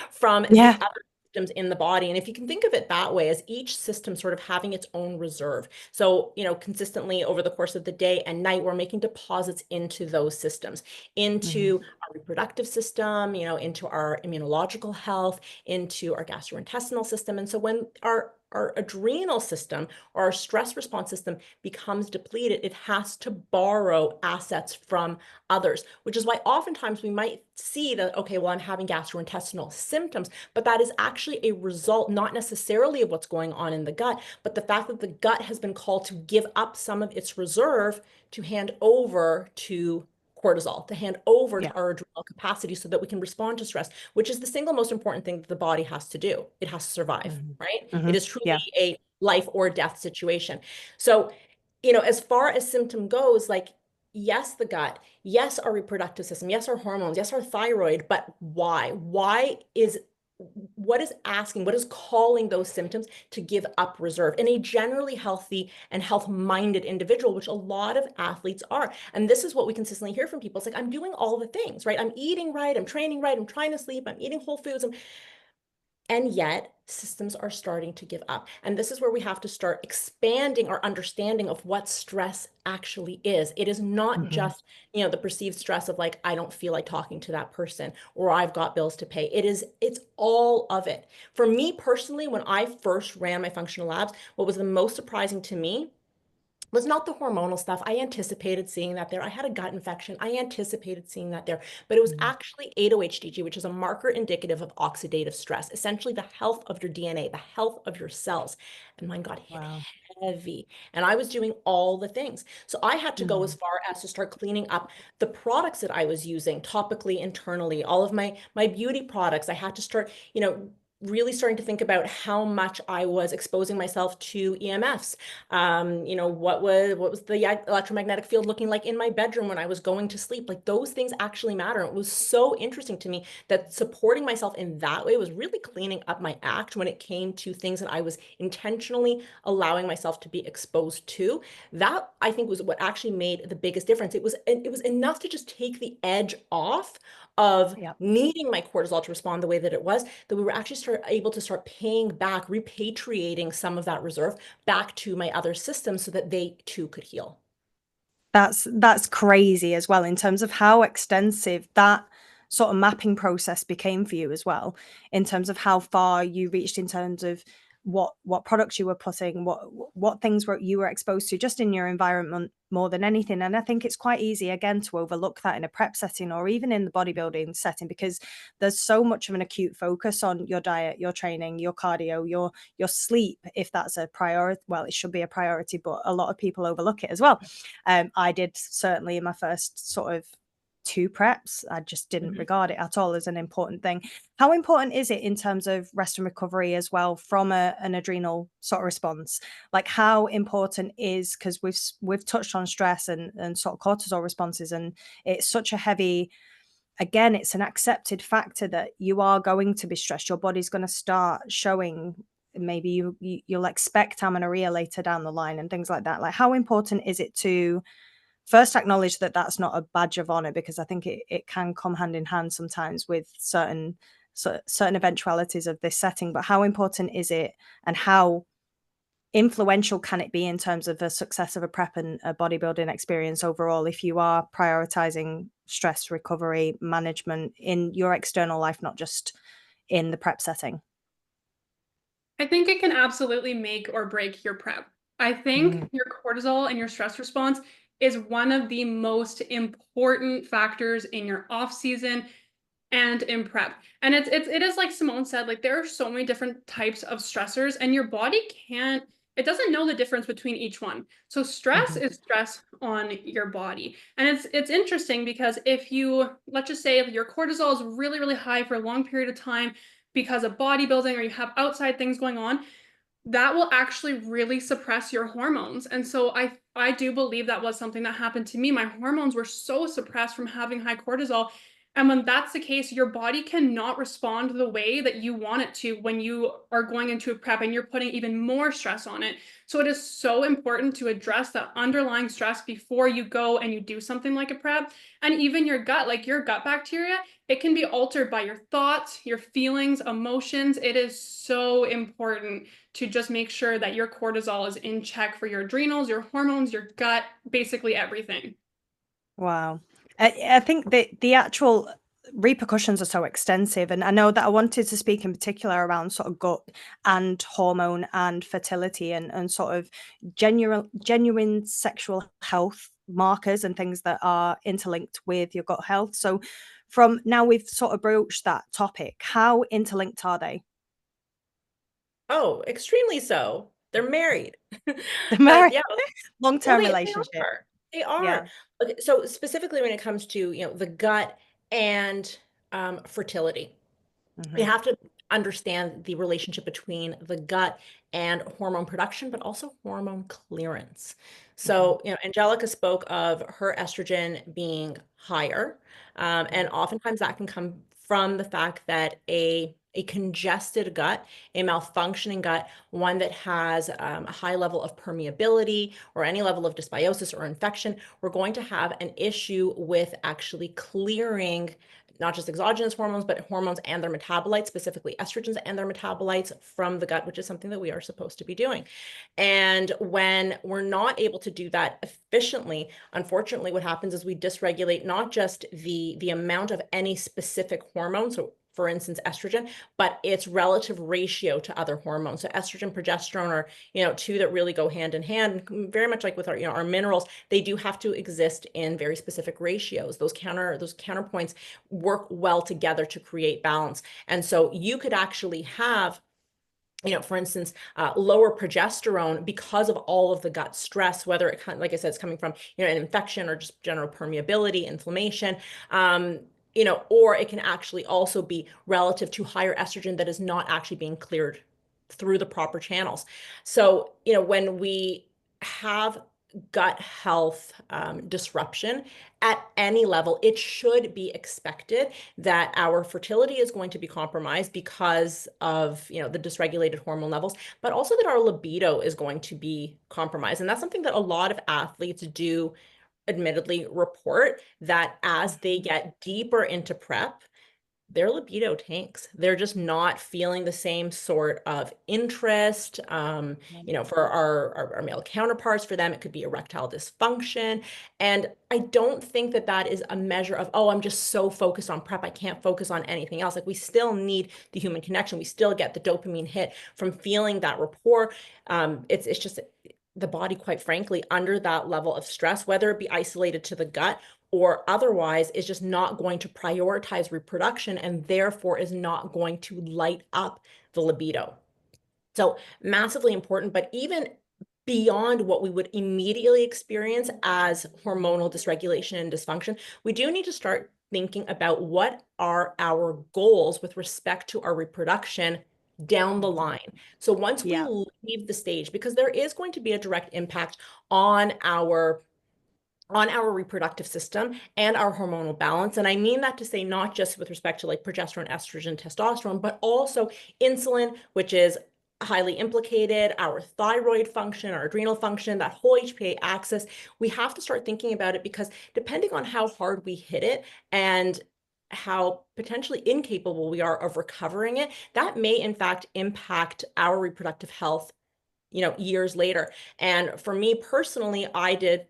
B: from the other systems in the body. And if you can think of it that way, as each system sort of having its own reserve. So, consistently over the course of the day and night, we're making deposits into those systems, into our reproductive system, into our immunological health, into our gastrointestinal system. And so when our adrenal system or our stress response system becomes depleted, it has to borrow assets from others, which is why oftentimes we might see that, okay, well, I'm having gastrointestinal symptoms, but that is actually a result, not necessarily of what's going on in the gut, but the fact that the gut has been called to give up some of its reserve to hand over to cortisol, to hand over to our adrenal capacity so that we can respond to stress, which is the single most important thing that the body has to do. It has to survive, right? It is truly a life or death situation. So, as far as symptom goes, like, yes, the gut, yes, our reproductive system, yes, our hormones, yes, our thyroid, but why? What is calling those symptoms to give up reserve in a generally healthy and health-minded individual, which a lot of athletes are. And this is what we consistently hear from people. It's like, I'm doing all the things, right? I'm eating right, I'm training right, I'm trying to sleep, I'm eating whole foods, and yet systems are starting to give up. And this is where we have to start expanding our understanding of what stress actually is. It is not just, the perceived stress of like, I don't feel like talking to that person, or I've got bills to pay. It's all of it. For me personally, when I first ran my functional labs, what was the most surprising to me was not the hormonal stuff. I anticipated seeing that there. I had a gut infection. I anticipated seeing that there, but it was actually 8-OHDG, which is a marker indicative of oxidative stress, essentially the health of your DNA, the health of your cells. And mine got hit heavy. And I was doing all the things. So I had to go as far as to start cleaning up the products that I was using topically, internally, all of my beauty products. I had to start, really starting to think about how much I was exposing myself to EMFs. What was the electromagnetic field looking like in my bedroom when I was going to sleep? Like, those things actually matter. It was so interesting to me that supporting myself in that way was really cleaning up my act when it came to things that I was intentionally allowing myself to be exposed to. That, I think, was what actually made the biggest difference. It was enough to just take the edge off of needing my cortisol to respond the way that it was, that we were actually able to start paying back, repatriating some of that reserve back to my other systems so that they too could heal.
A: That's crazy as well, in terms of how extensive that sort of mapping process became for you as well, in terms of how far you reached in terms of what products you were putting, what things you were exposed to just in your environment more than anything. And I think it's quite easy again to overlook that in a prep setting or even in the bodybuilding setting, because there's so much of an acute focus on your diet, your training, your cardio, your sleep, if that's a priority. Well, it should be a priority, but a lot of people overlook it as well. I did, certainly in my first sort of 2 preps. I just didn't regard it at all as an important thing. How important is it in terms of rest and recovery as well from an adrenal sort of response? Like, how important is, because we've touched on stress and sort of cortisol responses, and it's such a heavy, again, it's an accepted factor that you are going to be stressed. Your body's going to start showing, maybe you'll expect amenorrhea later down the line and things like that. Like, how important is it to first acknowledge that that's not a badge of honor, because I think it can come hand in hand sometimes with certain eventualities of this setting, but how important is it, and how influential can it be in terms of the success of a prep and a bodybuilding experience overall, if you are prioritizing stress recovery management in your external life, not just in the prep setting?
C: I think it can absolutely make or break your prep. I think your cortisol and your stress response is one of the most important factors in your off season, and in prep. And it is like Simone said, like there are so many different types of stressors, and your body can't, it doesn't know the difference between each one. So stress
A: Mhm.
C: is stress on your body. And it's interesting because if you, let's just say if your cortisol is really, really high for a long period of time because of bodybuilding, or you have outside things going on, that will actually really suppress your hormones. And so I do believe that was something that happened to me. My hormones were so suppressed from having high cortisol. And when that's the case, your body cannot respond the way that you want it to when you are going into a prep and you're putting even more stress on it. So it is so important to address that underlying stress before you go and you do something like a prep. And even your gut, like your gut bacteria, it can be altered by your thoughts, your feelings, emotions. It is so important to just make sure that your cortisol is in check for your adrenals, your hormones, your gut, basically everything.
A: Wow. I think that the actual repercussions are so extensive. And I know that I wanted to speak in particular around sort of gut and hormone and fertility and sort of genuine sexual health markers and things that are interlinked with your gut health. So from now we've sort of broached that topic, how interlinked are they?
B: Oh, extremely so. They're married.
A: The marriage,
B: Yeah, well,
A: long-term
B: they
A: relationship.
B: are. They are.
A: Yeah.
B: Okay, so specifically when it comes to, the gut and fertility, we
A: Hmm.
B: have to understand the relationship between the gut and hormone production, but also hormone clearance.
A: Hmm.
B: So, Angelica spoke of her estrogen being higher, and oftentimes that can come from the fact that a congested gut, a malfunctioning gut, one that has a high level of permeability or any level of dysbiosis or infection, we're going to have an issue with actually clearing not just exogenous hormones, but hormones and their metabolites, specifically estrogens and their metabolites from the gut, which is something that we are supposed to be doing. And when we're not able to do that efficiently, unfortunately, what happens is we dysregulate not just the amount of any specific hormone, so for instance, estrogen, but its relative ratio to other hormones. So estrogen, progesterone are, two that really go hand in hand, very much like with our, our minerals, they do have to exist in very specific ratios. Those counterpoints work well together to create balance. And so you could actually have for instance, lower progesterone because of all of the gut stress, whether it, like I said, it's coming from, an infection or just general permeability, inflammation, or it can actually also be relative to higher estrogen that is not actually being cleared through the proper channels. So, when we have gut health disruption at any level, it should be expected that our fertility is going to be compromised because of, the dysregulated hormone levels, but also that our libido is going to be compromised. And that's something that a lot of athletes do admittedly report, that as they get deeper into prep, their libido tanks. They're just not feeling the same sort of interest. For our male counterparts, for them, it could be erectile dysfunction. And I don't think that that is a measure of, oh, I'm just so focused on prep, I can't focus on anything else. Like, we still need the human connection. We still get the dopamine hit from feeling that rapport. It's just the body, quite frankly, under that level of stress, whether it be isolated to the gut or otherwise, is just not going to prioritize reproduction and therefore is not going to light up the libido. So massively important, but even beyond what we would immediately experience as hormonal dysregulation and dysfunction, we do need to start thinking about what are our goals with respect to our reproduction down the line. So once we
A: Yeah.
B: leave the stage, because there is going to be a direct impact on our reproductive system and our hormonal balance. And I mean that to say not just with respect to like progesterone, estrogen, testosterone, but also insulin, which is highly implicated, our thyroid function, our adrenal function, that whole HPA axis. We have to start thinking about it, because depending on how hard we hit it and how potentially incapable we are of recovering it, that may in fact impact our reproductive health, years later. And for me personally, I did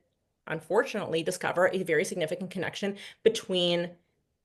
B: unfortunately discover a very significant connection between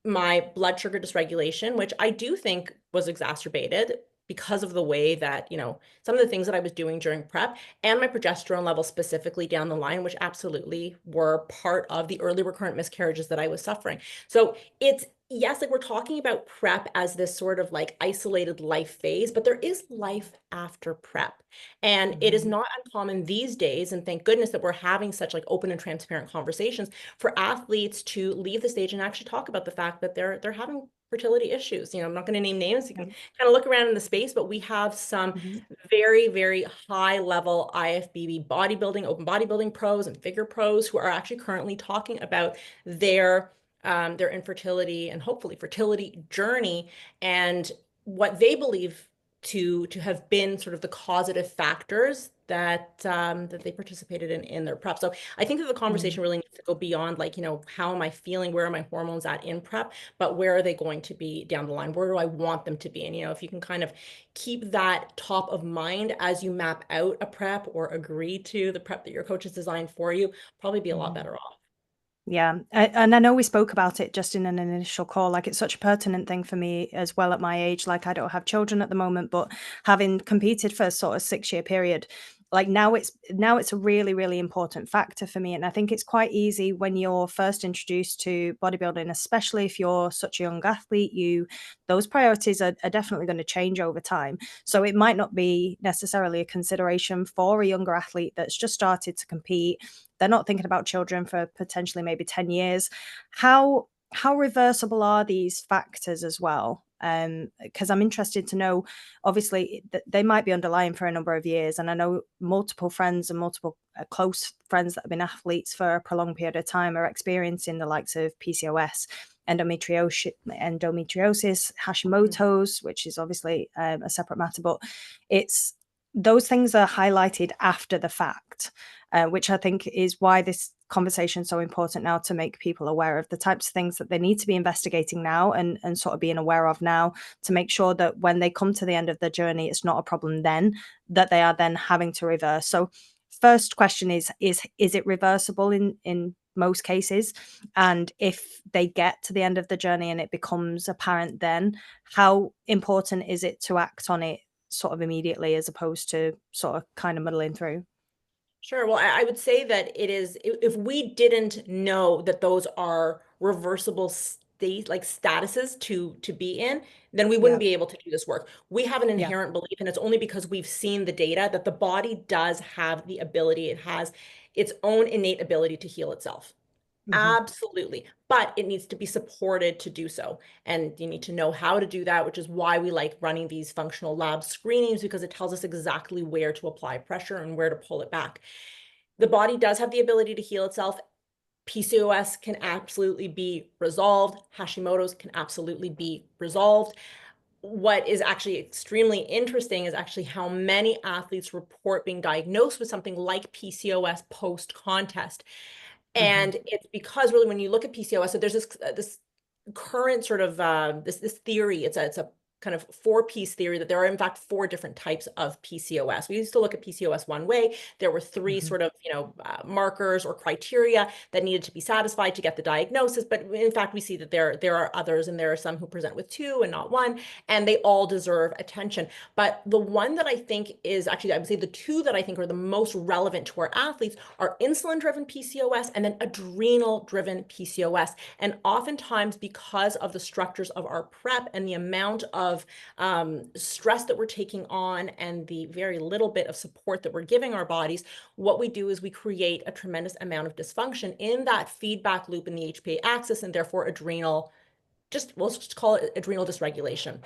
B: my blood sugar dysregulation, which I do think was exacerbated because of the way that, some of the things that I was doing during prep and my progesterone levels specifically down the line, which absolutely were part of the early recurrent miscarriages that I was suffering. So it's, yes, like we're talking about prep as this sort of like isolated life phase, but there is life after prep. And it is not uncommon these days, and thank goodness that we're having such like open and transparent conversations for athletes to leave the stage and actually talk about the fact that they're having fertility issues. I'm not going to name names. You can kind of look around in the space, but we have some very, very high level IFBB bodybuilding, open bodybuilding pros and figure pros who are actually currently talking about their infertility and hopefully fertility journey and what they believe to have been sort of the causative factors that that they participated in their prep. So I think that the conversation really needs to go beyond like, how am I feeling? Where are my hormones at in prep? But where are they going to be down the line? Where do I want them to be? And, if you can kind of keep that top of mind as you map out a prep or agree to the prep that your coach has designed for you, probably be a lot better off.
A: Yeah. And I know we spoke about it just in an initial call. Like, it's such a pertinent thing for me as well at my age. Like, I don't have children at the moment, but having competed for a sort of 6-year period, like now it's a really, really important factor for me. And I think it's quite easy when you're first introduced to bodybuilding, especially if you're such a young athlete, those priorities are definitely going to change over time. So it might not be necessarily a consideration for a younger athlete that's just started to compete. They're not thinking about children for potentially maybe 10 years. How reversible are these factors as well? Because I'm interested to know, obviously, they might be underlying for a number of years. And I know multiple friends and multiple close friends that have been athletes for a prolonged period of time are experiencing the likes of PCOS, endometriosis, Hashimoto's, which is obviously a separate matter, but those things are highlighted after the fact, which I think is why this conversation is so important now, to make people aware of the types of things that they need to be investigating now and sort of being aware of now, to make sure that when they come to the end of their journey, it's not a problem then that they are then having to reverse. So first question is it reversible in most cases? And if they get to the end of the journey and it becomes apparent, then how important is it to act on it sort of immediately as opposed to sort of kind of muddling through?
B: Sure. Well, I would say that it is, if we didn't know that those are reversible state, like statuses to be in, then we
A: Yeah.
B: wouldn't be able to do this work. We have an
A: Yeah.
B: inherent belief, and it's only because we've seen the data that the body does have the ability, it has its own innate ability to heal itself. Absolutely. But it needs to be supported to do so. And you need to know how to do that, which is why we like running these functional lab screenings, because it tells us exactly where to apply pressure and where to pull it back. The body does have the ability to heal itself. PCOS can absolutely be resolved. Hashimoto's can absolutely be resolved. What is actually extremely interesting is actually how many athletes report being diagnosed with something like PCOS post-contest. And it's because really when you look at PCOS, so there's this current sort of this theory, it's a kind of 4-piece theory that there are in fact 4 different types of PCOS. We used to look at PCOS one way. There were 3 sort of, markers or criteria that needed to be satisfied to get the diagnosis. But in fact, we see that there are others, and there are some who present with 2 and not 1, and they all deserve attention. But the one that I think is actually, I would say the 2 that I think are the most relevant to our athletes are insulin-driven PCOS and then adrenal-driven PCOS. And oftentimes, because of the structures of our prep and the amount of stress that we're taking on and the very little bit of support that we're giving our bodies, what we do is we create a tremendous amount of dysfunction in that feedback loop in the HPA axis, and therefore we'll just call it adrenal dysregulation.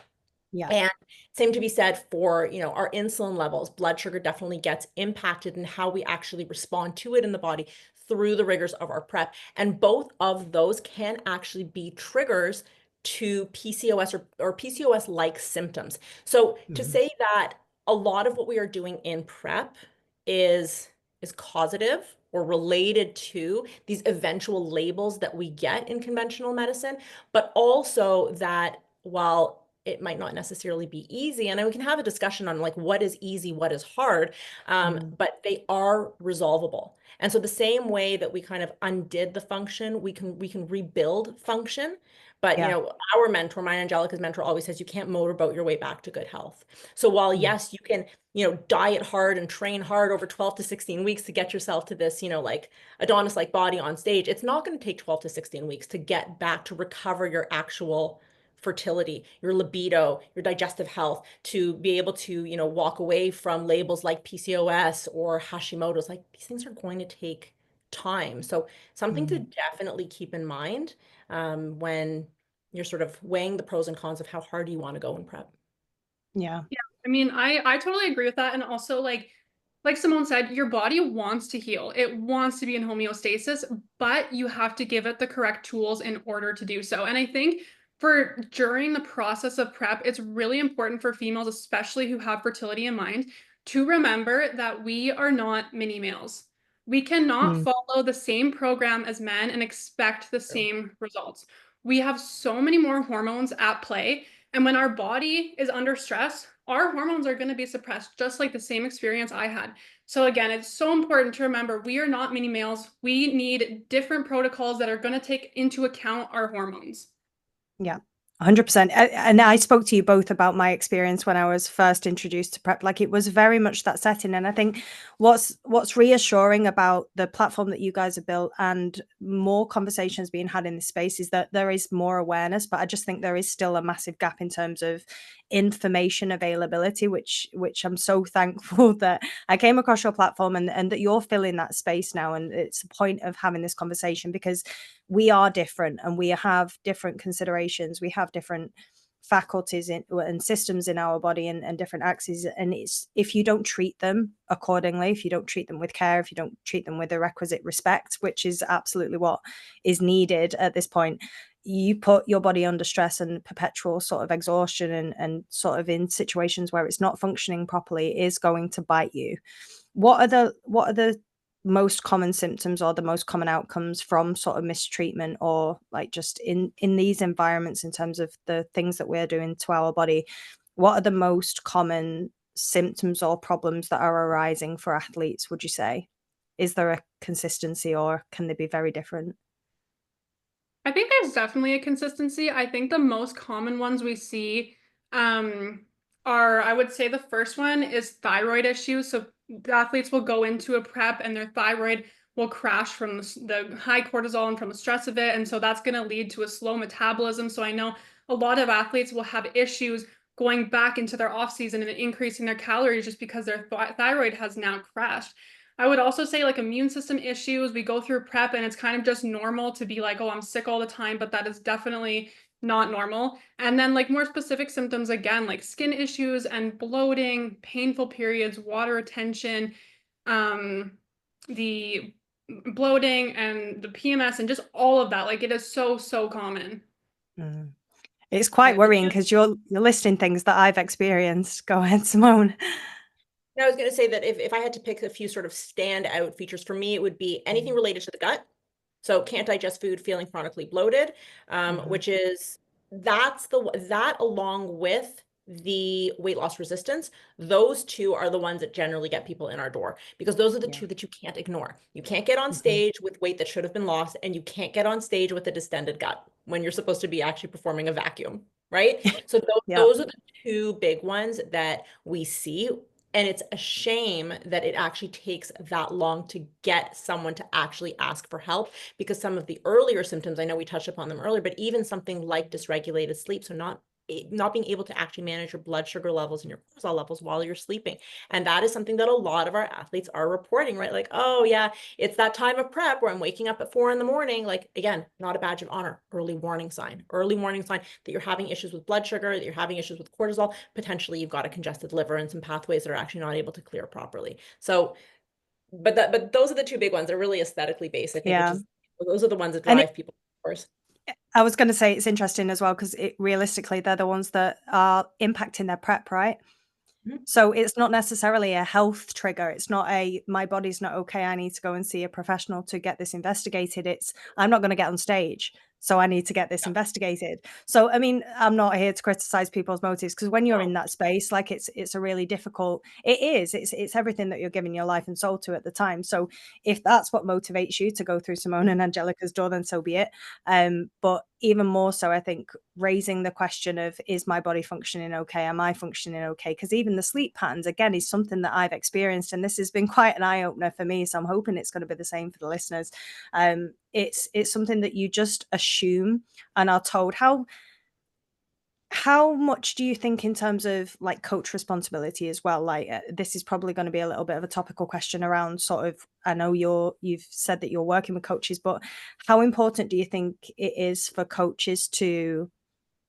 A: Yeah.
B: And same to be said for, our insulin levels. Blood sugar definitely gets impacted in how we actually respond to it in the body through the rigors of our prep. And both of those can actually be triggers to PCOS or PCOS-like symptoms. So to say that a lot of what we are doing in prep is causative or related to these eventual labels that we get in conventional medicine, but also that while it might not necessarily be easy. And we can have a discussion on like what is easy, what is hard, but they are resolvable. And so the same way that we kind of undid the function, we can rebuild function. But you
A: Yeah.
B: know, our mentor, my Angelica's mentor, always says you can't motorboat your way back to good health. So while yes, you can, you know, diet hard and train hard over 12 to 16 weeks to get yourself to this, you know, like Adonis-like body on stage, it's not going to take 12 to 16 weeks to get back to recover your actual fertility, your libido, your digestive health, to be able to, you know, walk away from labels like PCOS or Hashimoto's. Like these things are going to take time. So something to definitely keep in mind when you're sort of weighing the pros and cons of how hard you want to go in prep.
A: Yeah.
C: Yeah, I mean, I totally agree with that. And also like Simone said, your body wants to heal. It wants to be in homeostasis, but you have to give it the correct tools in order to do so. And I think for during the process of prep, it's really important for females, especially who have fertility in mind, to remember that we are not mini males. We cannot follow the same program as men and expect the same results. We have so many more hormones at play. And when our body is under stress, our hormones are going to be suppressed, just like the same experience I had. So again, it's so important to remember we are not mini males. We need different protocols that are going to take into account our hormones.
A: Yeah. 100%. And I spoke to you both about my experience when I was first introduced to prep. Like it was very much that setting. And I think what's reassuring about the platform that you guys have built and more conversations being had in this space is that there is more awareness, but I just think there is still a massive gap in terms of information availability, which I'm so thankful that I came across your platform and that you're filling that space now. And it's the point of having this conversation because we are different and we have different considerations. We have different faculties and systems in our body and different axes. And it's if you don't treat them accordingly, if you don't treat them with care, if you don't treat them with the requisite respect, which is absolutely what is needed at this point, you put your body under stress and perpetual sort of exhaustion and sort of in situations where it's not functioning properly is going to bite you. What are the most common symptoms or the most common outcomes from sort of mistreatment or like just in these environments in terms of the things that we're doing to our body? What are the most common symptoms or problems that are arising for athletes, would you say? Is there a consistency or can they be very different?
C: I think there's definitely a consistency. I think the most common ones we see are, I would say the first one is thyroid issues. So the athletes will go into a prep and their thyroid will crash from the high cortisol and from the stress of it. And so that's going to lead to a slow metabolism. So I know a lot of athletes will have issues going back into their off season and increasing their calories just because their thyroid has now crashed. I would also say like immune system issues. We go through prep and it's kind of just normal to be like, oh, I'm sick all the time, but that is definitely not normal. And then like more specific symptoms, again, like skin issues and bloating, painful periods, water retention, the bloating and the PMS and just all of that. Like it is so, so common.
A: It's quite
B: Yeah,
A: worrying because you're listing things that I've experienced. Go ahead, Simone.
B: I was going to say that if I had to pick a few sort of standout features for me, it would be anything related to the gut. So can't digest food, feeling chronically bloated, which is that along with the weight loss resistance, those two are the ones that generally get people in our door because those are the two that you can't ignore. You can't get on stage with weight that should have been lost, and you can't get on stage with a distended gut when you're supposed to be actually performing a vacuum, right? So those are the two big ones that we see. And it's a shame that it actually takes that long to get someone to actually ask for help because some of the earlier symptoms, I know we touched upon them earlier, but even something like dysregulated sleep, so not being able to actually manage your blood sugar levels and your cortisol levels while you're sleeping. And that is something that a lot of our athletes are reporting, right? Like, oh yeah, it's that time of prep where I'm waking up at 4 a.m. Like, again, not a badge of honor, early warning sign that you're having issues with blood sugar, that you're having issues with cortisol. Potentially you've got a congested liver and some pathways that are actually not able to clear properly. So, but those are the two big ones. They're really aesthetically based, I think, which is, those are the ones that drive people, of course.
A: I was going to say it's interesting as well because realistically they're the ones that are impacting their prep, right? So it's not necessarily a health trigger. It's not my body's not okay, I need to go and see a professional to get this investigated. It's I'm not going to get on stage. So I need to get this investigated. So, I mean, I'm not here to criticize people's motives, because when you're in that space, like it's a really difficult, it's everything that you're giving your life and soul to at the time. So if that's what motivates you to go through Simone and Angelica's door, then so be it. But even more so, I think raising the question of, is my body functioning okay? Am I functioning okay? Because even the sleep patterns, again, is something that I've experienced, and this has been quite an eye opener for me. So I'm hoping it's going to be the same for the listeners. It's something that you just assume and are told. How much do you think, in terms of like coach responsibility as well? Like this is probably going to be a little bit of a topical question around sort of, I know you've said that you're working with coaches, but how important do you think it is for coaches to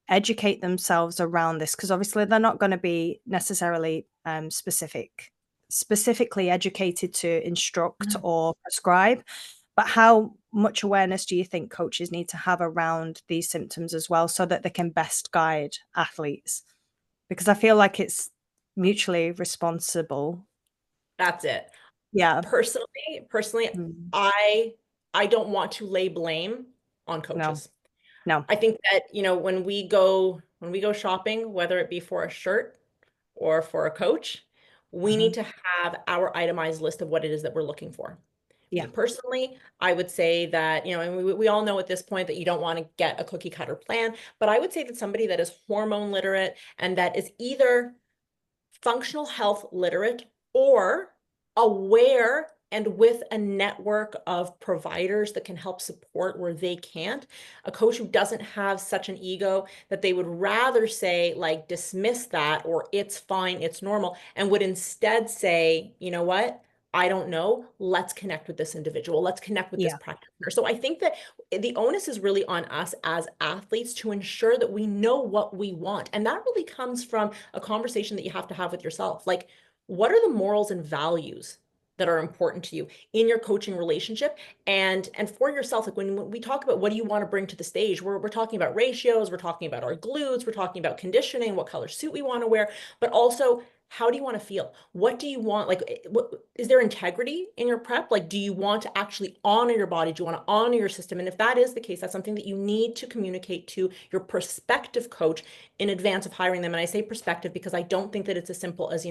A: educate themselves around this? Because obviously they're not going to be necessarily specifically educated to instruct or prescribe, but how much awareness do you think coaches need to have around these symptoms as well, so that they can best guide athletes? Because I feel like it's mutually responsible.
B: That's it.
A: Yeah.
B: Personally,
A: Mm.
B: I don't want to lay blame on
A: No,
B: coaches.
A: no.
B: I think that, when we go shopping, whether it be for a shirt or for a coach, we need
A: Mhm.
B: to have our itemized list of what it is that we're looking for.
A: Yeah.
B: Me personally, I would say that, and we all know at this point that you don't want to get a cookie cutter plan, but I would say that somebody that is hormone literate and that is either functional health literate or aware and with a network of providers that can help support where they can't. A coach who doesn't have such an ego that they would rather say, like, dismiss that, or it's fine, it's normal, and would instead say, you know what? I don't know. Let's connect with this individual. Let's connect with this
A: Yeah.
B: practitioner. So I think that the onus is really on us as athletes to ensure that we know what we want. And that really comes from a conversation that you have to have with yourself. Like, what are the morals and values that are important to you in your coaching relationship and for yourself? Like, when we talk about what do you want to bring to the stage, we're talking about ratios, we're talking about our glutes, we're talking about conditioning, what color suit we want to wear, but also, how do you want to feel? What do you want? Like, is there integrity in your prep? Like, do you want to actually honor your body? Do you want to honor your system? And if that is the case, that's something that you need to communicate to your prospective coach in advance of hiring them. And I say prospective because I don't think that it's as simple as,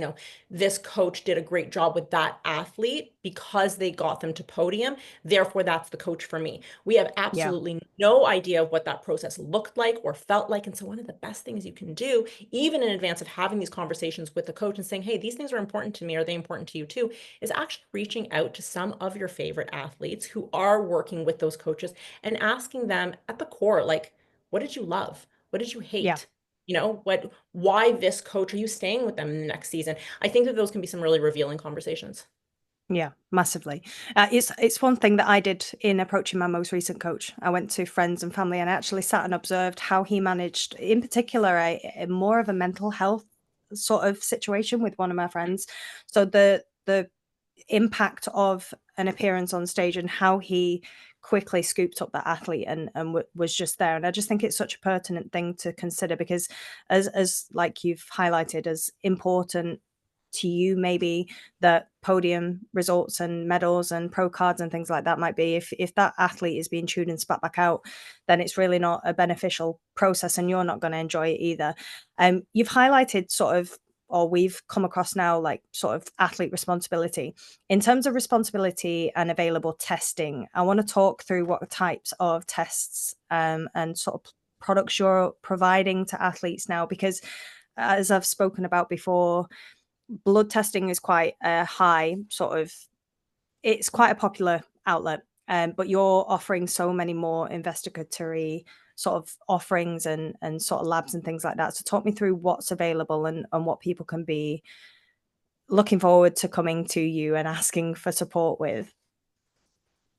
B: this coach did a great job with that athlete because they got them to podium. Therefore, that's the coach for me. We have
A: Yeah.
B: absolutely no idea of what that process looked like or felt like. And so one of the best things you can do, even in advance of having these conversations with the coach and saying, hey, these things are important to me, are they important to you too, is actually reaching out to some of your favorite athletes who are working with those coaches and asking them at the core, like, what did you love? What did you
A: Yeah.
B: hate? Why this coach? Are you staying with them in the next season? I think that those can be some really revealing conversations.
A: Yeah, massively. It's one thing that I did in approaching my most recent coach. I went to friends and family and I actually sat and observed how he managed, in particular, a more of a mental health sort of situation with one of my friends. So the impact of an appearance on stage and how he quickly scooped up that athlete and was just there. And I just think it's such a pertinent thing to consider, because as like you've highlighted, as important to you maybe that podium results and medals and pro cards and things like that might be, if that athlete is being chewed and spat back out, then it's really not a beneficial process and you're not going to enjoy it either. You've highlighted sort of, or we've come across now, like sort of athlete responsibility. In terms of responsibility and available testing, I want to talk through what types of tests and sort of products you're providing to athletes now, because as I've spoken about before, blood testing is quite a high sort of, it's quite a popular outlet, but you're offering so many more investigatory sort of offerings and sort of labs and things like that. So talk me through what's available and what people can be looking forward to coming to you and asking for support with.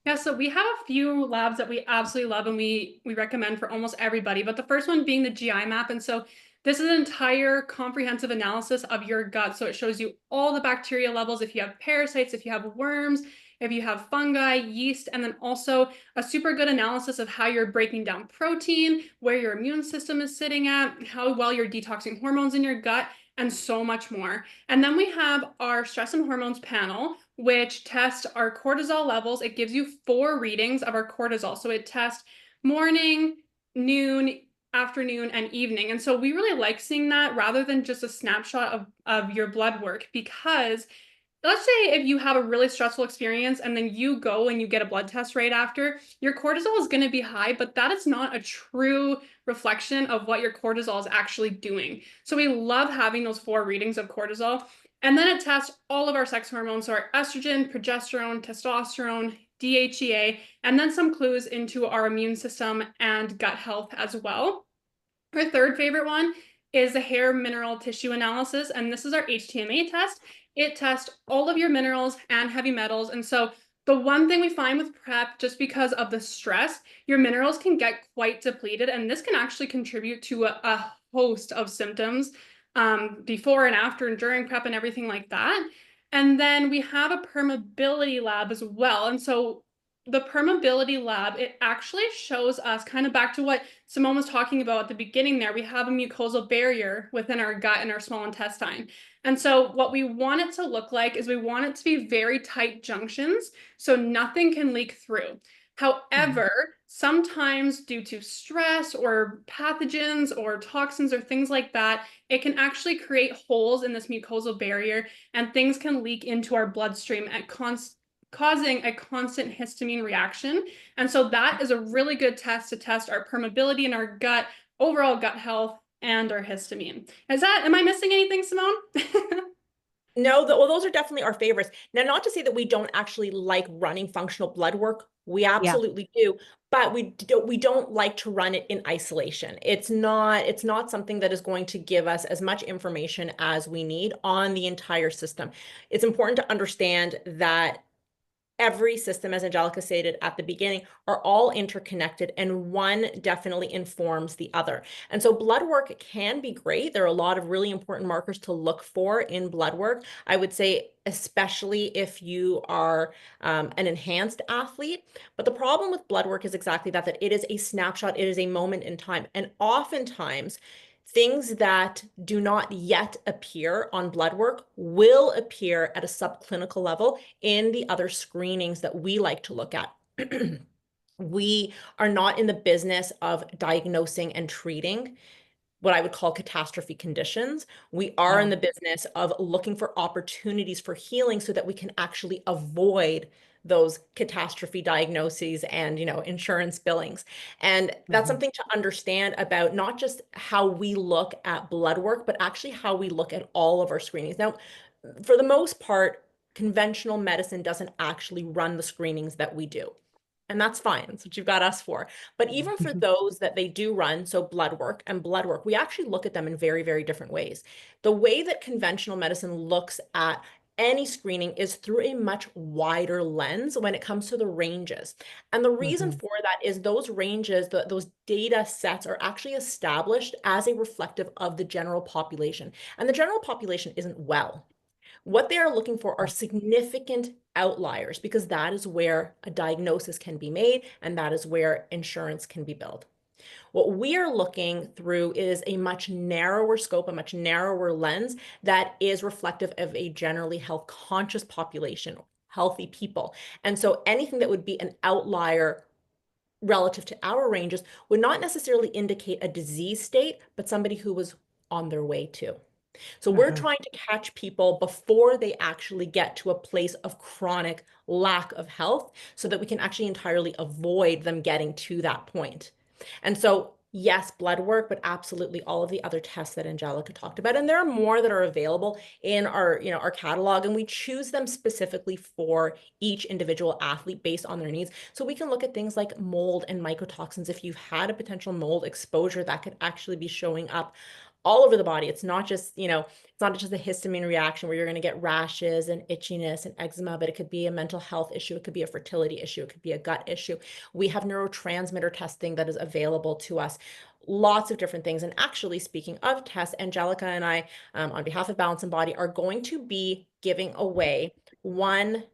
C: Yeah, so we have a few labs that we absolutely love and we recommend for almost everybody. But the first one being the GI map. And so this is an entire comprehensive analysis of your gut. So it shows you all the bacteria levels, if you have parasites, if you have worms, if you have fungi, yeast, and then also a super good analysis of how you're breaking down protein, where your immune system is sitting at, how well you're detoxing hormones in your gut, and so much more. And then we have our stress and hormones panel, which tests our cortisol levels. It gives you 4 readings of our cortisol. So it tests morning, noon, afternoon, and evening. And so we really like seeing that rather than just a snapshot of your blood work, because let's say if you have a really stressful experience and then you go and you get a blood test right after, your cortisol is going to be high, but that is not a true reflection of what your cortisol is actually doing. So we love having those 4 readings of cortisol. And then it tests all of our sex hormones, so our estrogen, progesterone, testosterone, DHEA, and then some clues into our immune system and gut health as well. Our third favorite one is the hair mineral tissue analysis, and this is our HTMA test. It tests all of your minerals and heavy metals. And so the one thing we find with prep, just because of the stress, your minerals can get quite depleted, and this can actually contribute to a host of symptoms before and after and during prep and everything like that. And then we have a permeability lab as well. And so the permeability lab, it actually shows us, kind of back to what Simone was talking about at the beginning there, we have a mucosal barrier within our gut and our small intestine. And so what we want it to look like is we want it to be very tight junctions so nothing can leak through. However, sometimes due to stress or pathogens or toxins or things like that, it can actually create holes in this mucosal barrier and things can leak into our bloodstream at causing a constant histamine reaction. And so that is a really good test to test our permeability in our gut, overall gut health, and our histamine. Am I missing anything, Simone?
B: No, well, those are definitely our favorites. Now, not to say that we don't actually like running functional blood work. We absolutely do, but we don't like to run it in isolation. It's not something that is going to give us as much information as we need on the entire system. It's important to understand that every system, as Angelica stated at the beginning, are all interconnected, and one definitely informs the other. And so blood work can be great. There are a lot of really important markers to look for in blood work. I would say, especially if you are an enhanced athlete. But the problem with blood work is exactly that it is a snapshot, it is a moment in time. And oftentimes, things that do not yet appear on blood work will appear at a subclinical level in the other screenings that we like to look at. We are not in the business of diagnosing and treating what I would call catastrophe conditions. We are in the business of looking for opportunities for healing so that we can actually avoid those catastrophe diagnoses and, insurance billings. And that's something to understand about not just how we look at blood work, but actually how we look at all of our screenings. Now, for the most part, conventional medicine doesn't actually run the screenings that we do. And that's fine. That's what you've got us for. But even for those that they do run, so blood work, we actually look at them in very, very different ways. The way that conventional medicine looks at any screening is through a much wider lens when it comes to the ranges. And the reason for that is those ranges, those data sets are actually established as a reflective of the general population. And the general population isn't well. What they are looking for are significant outliers, because that is where a diagnosis can be made and that is where insurance can be billed. What we are looking through is a much narrower scope, a much narrower lens that is reflective of a generally health conscious population, healthy people. And so anything that would be an outlier relative to our ranges would not necessarily indicate a disease state, but somebody who was on their way to. So we're trying to catch people before they actually get to a place of chronic lack of health so that we can actually entirely avoid them getting to that point. And so, yes, blood work, but absolutely all of the other tests that Angelica talked about. And there are more that are available in our, our catalog, and we choose them specifically for each individual athlete based on their needs. So we can look at things like mold and mycotoxins. If you've had a potential mold exposure, that could actually be showing up all over the body. It's not just, it's not just a histamine reaction where you're going to get rashes and itchiness and eczema, but it could be a mental health issue. It could be a fertility issue. It could be a gut issue. We have neurotransmitter testing that is available to us. Lots of different things. And actually, speaking of tests, Angelica and I, on behalf of Balance and Body, are going to be giving away one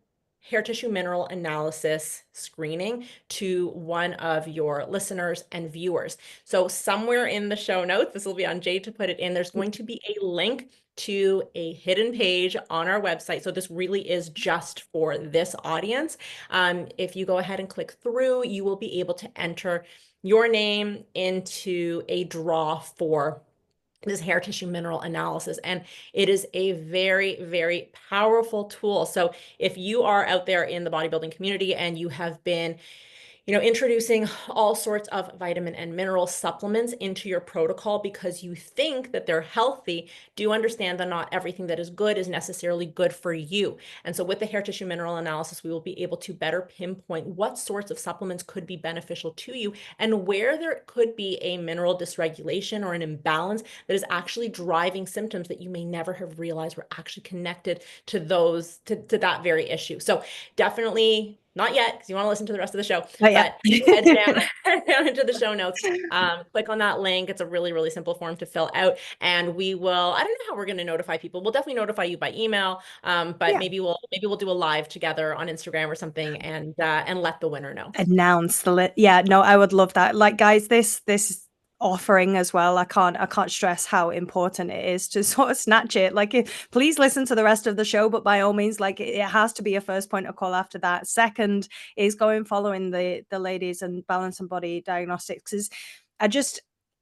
B: hair tissue mineral analysis screening to one of your listeners and viewers. So somewhere in the show notes, this will be on Jade to put it in, there's going to be a link to a hidden page on our website. So this really is just for this audience. If you go ahead and click through, you will be able to enter your name into a draw for this hair tissue mineral analysis. And it is a very, very powerful tool. So if you are out there in the bodybuilding community and you have been introducing all sorts of vitamin and mineral supplements into your protocol because you think that they're healthy, do understand that not everything that is good is necessarily good for you. And so with the hair tissue mineral analysis, we will be able to better pinpoint what sorts of supplements could be beneficial to you and where there could be a mineral dysregulation or an imbalance that is actually driving symptoms that you may never have realized were actually connected to that very issue. So definitely not yet, because you want to listen to the rest of the show.
A: Not yet.
B: Head down into the show notes. Click on that link. It's a really, really simple form to fill out. And we will, I don't know how we're going to notify people. We'll definitely notify you by email. But
A: Yeah.
B: maybe we'll do a live together on Instagram or something and let the winner know.
A: Announce the list. Yeah, no, I would love that. Like, guys, this offering as well, I can't stress how important it is to sort of snatch it. Like, please listen to the rest of the show, but by all means, like, it has to be a first point of call after that. Second is following the ladies and Balance and Body Diagnostics. Is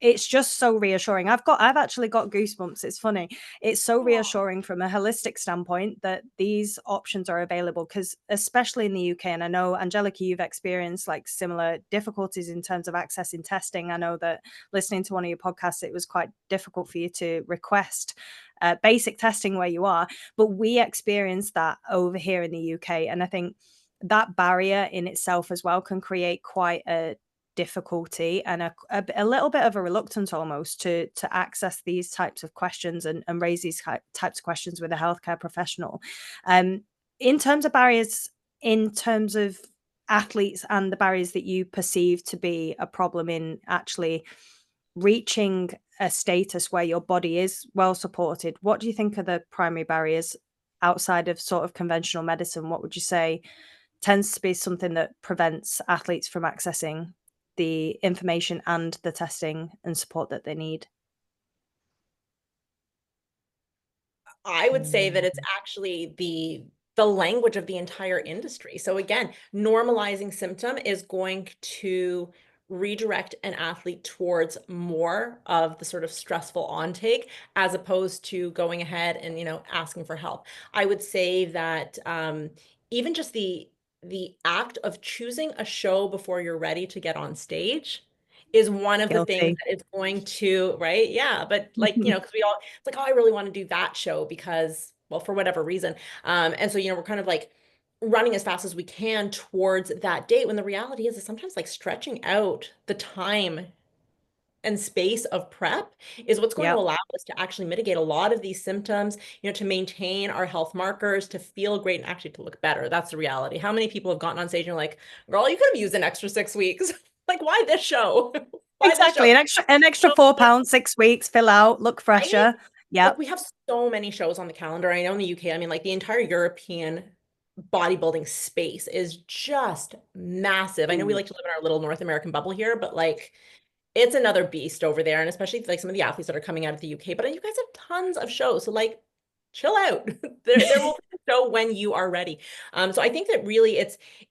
A: it's just so reassuring. I've actually got goosebumps. It's funny. It's so reassuring from a holistic standpoint that these options are available, because especially in the UK, and I know, Angelica, you've experienced like similar difficulties in terms of accessing testing. I know that listening to one of your podcasts, it was quite difficult for you to request basic testing where you are, but we experienced that over here in the UK. And I think that barrier in itself as well can create quite a difficulty and a little bit of a reluctance almost to access these types of questions and raise these types of questions with a healthcare professional. In terms of barriers, in terms of athletes and the barriers that you perceive to be a problem in actually reaching a status where your body is well supported, what do you think are the primary barriers outside of sort of conventional medicine? What would you say tends to be something that prevents athletes from accessing the information and the testing and support that they need?
B: I would say that it's actually the language of the entire industry. So again, normalizing symptom is going to redirect an athlete towards more of the sort of stressful intake as opposed to going ahead and asking for help. I would say that even just the act of choosing a show before you're ready to get on stage is one of the things that is going to, right? Yeah. But like, because it's like, oh, I really want to do that show because, well, for whatever reason. And so, we're kind of like running as fast as we can towards that date, when the reality is sometimes like stretching out the time and space of prep is what's going to allow us to actually mitigate a lot of these symptoms, to maintain our health markers, to feel great, and actually to look better. That's the reality. How many people have gotten on stage and you're like, girl, you could have used an extra 6 weeks. Like, why this show? Why
A: exactly.
B: this show?
A: An extra 4 pounds, 6 weeks, fill out, look fresher.
B: Right?
A: Yeah.
B: Like, we have so many shows on the calendar. I know in the UK, I mean, like the entire European bodybuilding space is just massive. I know we like to live in our little North American bubble here, but like, it's another beast over there. And especially like some of the athletes that are coming out of the UK, but you guys have tons of shows. So like, chill out. there will be a show when you are ready. So I think that really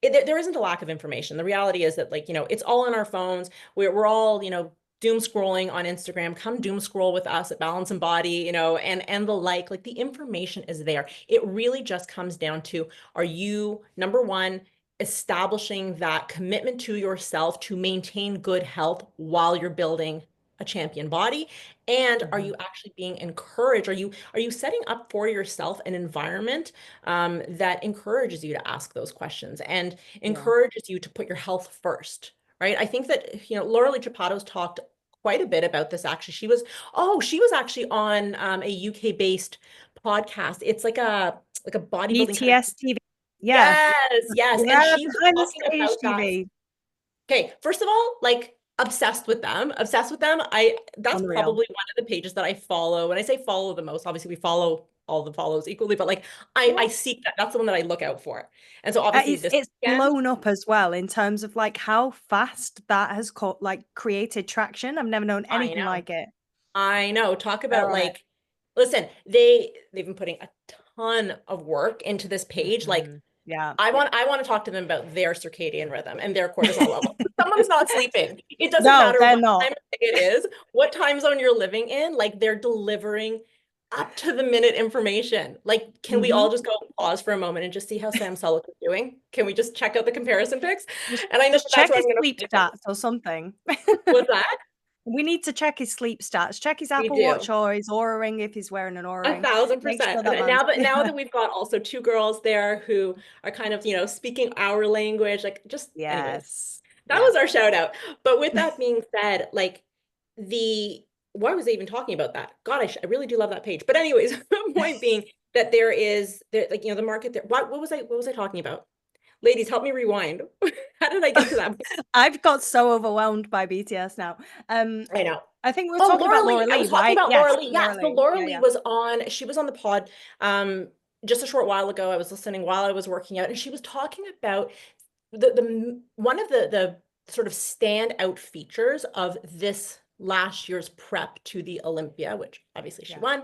B: there isn't a lack of information. The reality is that like, it's all on our phones. We're all, doom scrolling on Instagram. Come doom scroll with us at Balance and Body, and the like the information is there. It really just comes down to, are you, number one, establishing that commitment to yourself to maintain good health while you're building a champion body? And are you actually being encouraged? Are you setting up for yourself an environment that encourages you to ask those questions and encourages you to put your health first, right? I think that, Laura Lee Chapato's talked quite a bit about this. Actually, she was actually on a UK-based podcast. It's like a bodybuilding kind of
A: BTS TV. Yeah.
B: Yes.
A: Yeah,
B: And she was
A: behind the
B: talking
A: stage
B: about that.
A: TV.
B: Okay, first of all, like, obsessed with them. That's
A: Unreal.
B: probably one of the pages that I follow. When I say follow the most, obviously we follow all the follows equally, but like I seek that. That's the one that I look out for. And so obviously
A: It's blown up as well in terms of like how fast that has created traction. I've never known
B: I
A: anything
B: know.
A: like it.
B: I know. Talk
A: They're
B: about
A: on it.
B: like, listen, they've been putting a ton of work into this page. Like
A: Yeah.
B: I want to talk to them about their circadian rhythm and their cortisol level. Someone's not sleeping. It doesn't
A: No,
B: matter
A: they're
B: what
A: not.
B: time of day it is, what time zone you're living in, like they're delivering up to the minute information. Like, can we all just go pause for a moment and just see how Sam Sulek is doing? Can we just check out the comparison pics? And I know
A: Just
B: that's
A: check
B: where
A: his
B: I'm going
A: sleep
B: to
A: stats or something.
B: What's that?
A: We need to check his sleep stats. Check his
B: We
A: Apple Watch
B: do.
A: or his Oura Ring if he's wearing an Oura Ring. Make
B: 1,000%.
A: sure that
B: And
A: man's
B: now that we've got also two girls there who are kind of, speaking our language, like just anyways,
A: Yes.
B: that was our shout out. But with that being said, like why was I even talking about that? God, I really do love that page. But anyways, the point being that there like, the market there. What was I talking about? Ladies, help me rewind. How did I get to that?
A: I've got so overwhelmed by BTS now.
B: I know.
A: I think we were
B: Oh,
A: talking
B: Laura
A: about
B: Lee.
A: Laura
B: I
A: Lee,
B: was talking
A: right?
B: about
A: Yes,
B: Laura Lee. Yeah. So Laura Lee
A: Yeah.
B: she was on the pod just a short while ago. I was listening while I was working out, and she was talking about one of the sort of standout features of this last year's prep to the Olympia, which obviously she won.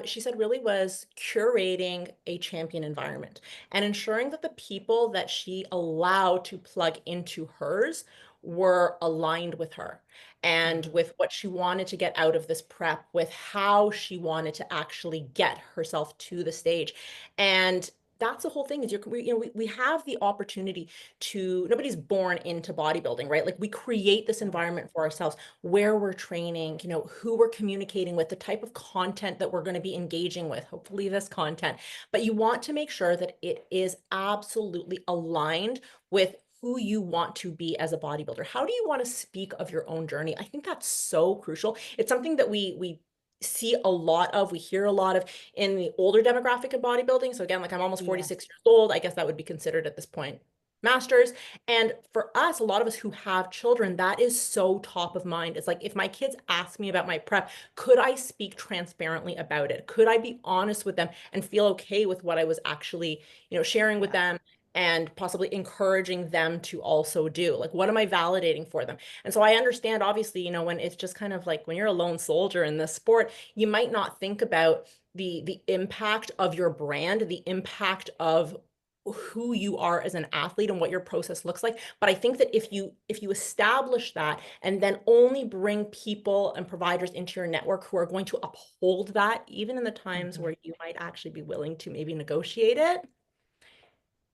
B: She said really was curating a champion environment and ensuring that the people that she allowed to plug into hers were aligned with her and with what she wanted to get out of this prep, with how she wanted to actually get herself to the stage. And that's the whole thing is we have the opportunity nobody's born into bodybuilding, right? Like we create this environment for ourselves where we're training, who we're communicating with, the type of content that we're going to be engaging with, hopefully this content. But you want to make sure that it is absolutely aligned with who you want to be as a bodybuilder. How do you want to speak of your own journey? I think that's so crucial. It's something that we see a lot of, we hear a lot of in the older demographic of bodybuilding. So again, like I'm almost 46 years old. I guess that would be considered at this point masters. And for us, a lot of us who have children, that is so top of mind. It's like, if my kids ask me about my prep, could I speak transparently about it? Could I be honest with them and feel okay with what I was actually, sharing with them? And possibly encouraging them to also do, like, what am I validating for them? And so I understand, obviously, when it's just kind of like when you're a lone soldier in this sport, you might not think about the impact of your brand, the impact of who you are as an athlete and what your process looks like. But I think that if you establish that and then only bring people and providers into your network who are going to uphold that, even in the times where you might actually be willing to maybe negotiate it,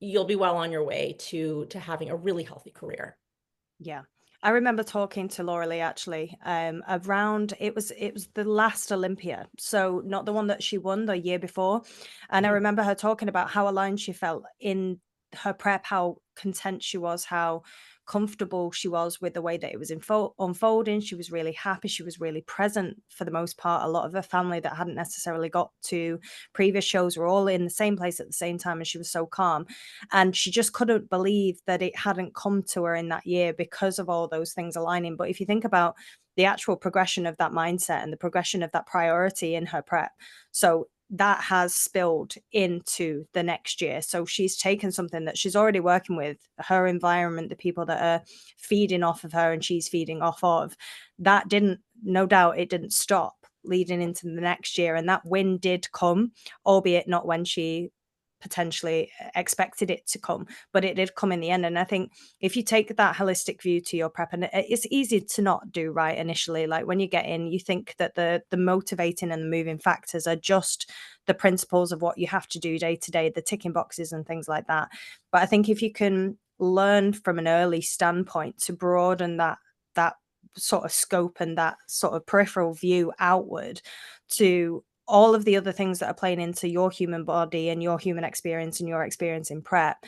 B: you'll be well on your way to having a really healthy career.
A: Yeah. I remember talking to Laura Lee actually around it was the last Olympia, so not the one that she won the year before. And I remember her talking about how aligned she felt in her prep, how content she was, how comfortable she was with the way that it was unfolding. She was really happy. She was really present for the most part. A lot of her family that hadn't necessarily got to previous shows were all in the same place at the same time, and she was so calm. And she just couldn't believe that it hadn't come to her in that year because of all those things aligning. But if you think about the actual progression of that mindset and the progression of that priority in her prep, so that has spilled into the next year. So she's taken something that she's already working with, her environment, the people that are feeding off of her and she's feeding off of. That didn't, no doubt, it didn't stop leading into the next year. And that win did come, albeit not when she potentially expected it to come, but it did come in the end. And I think if you take that holistic view to your prep, and it's easy to not do right initially, like when you get in, you think that the motivating and the moving factors are just the principles of what you have to do day to day, the ticking boxes and things like that. But I think if you can learn from an early standpoint to broaden that sort of scope and that sort of peripheral view outward to all of the other things that are playing into your human body and your human experience and your experience in prep,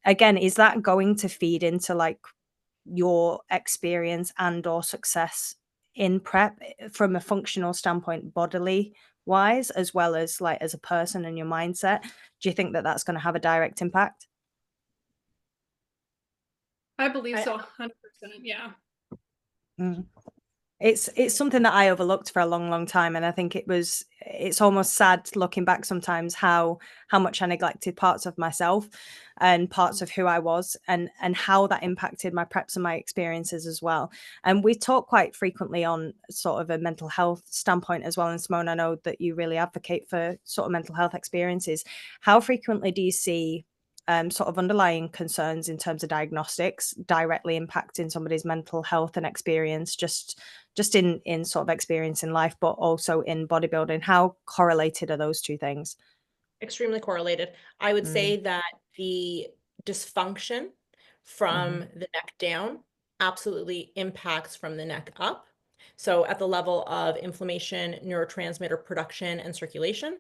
A: again, is that going to feed into like your experience and or success in prep from a functional standpoint, bodily wise, as well as like as a person and your mindset? Do you think that that's going to have a direct impact?
C: I believe so, 100%. Yeah.
A: It's something that I overlooked for a long time, and I think it was it's almost sad looking back sometimes how much I neglected parts of myself and parts of who I was, and how that impacted my preps and my experiences as well. And we talk quite frequently on sort of a mental health standpoint as well. And Simone, I know that you really advocate for sort of mental health experiences. How frequently do you see sort of underlying concerns in terms of diagnostics directly impacting somebody's mental health and experience, just in sort of experience in life, but also in bodybuilding? How correlated are those two things?
B: Extremely correlated. I would say that the dysfunction from the neck down absolutely impacts from the neck up. So at the level of inflammation, neurotransmitter production, and circulation.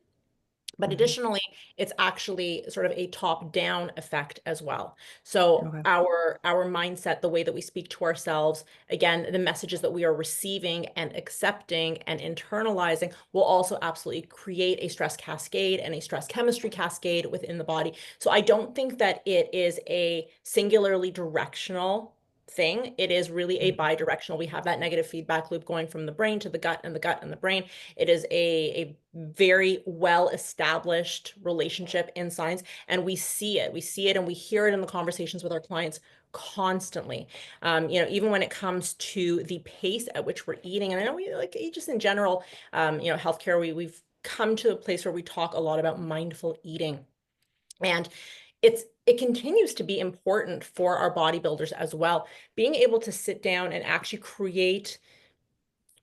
B: But additionally, it's actually sort of a top-down effect as well. So
A: Okay.
B: our mindset, the way that we speak to ourselves, again, the messages that we are receiving and accepting and internalizing will also absolutely create a stress cascade and a stress chemistry cascade within the body. So I don't think that it is a singularly directional thing. It is really a bi-directional. We have that negative feedback loop going from the brain to the gut and the gut and the brain. It is a very well established relationship in science, and we see it and we hear it in the conversations with our clients constantly. Even when it comes to the pace at which we're eating, and I know we like just in general, healthcare, we've come to a place where we talk a lot about mindful eating. And it continues to be important for our bodybuilders as well. Being able to sit down and actually create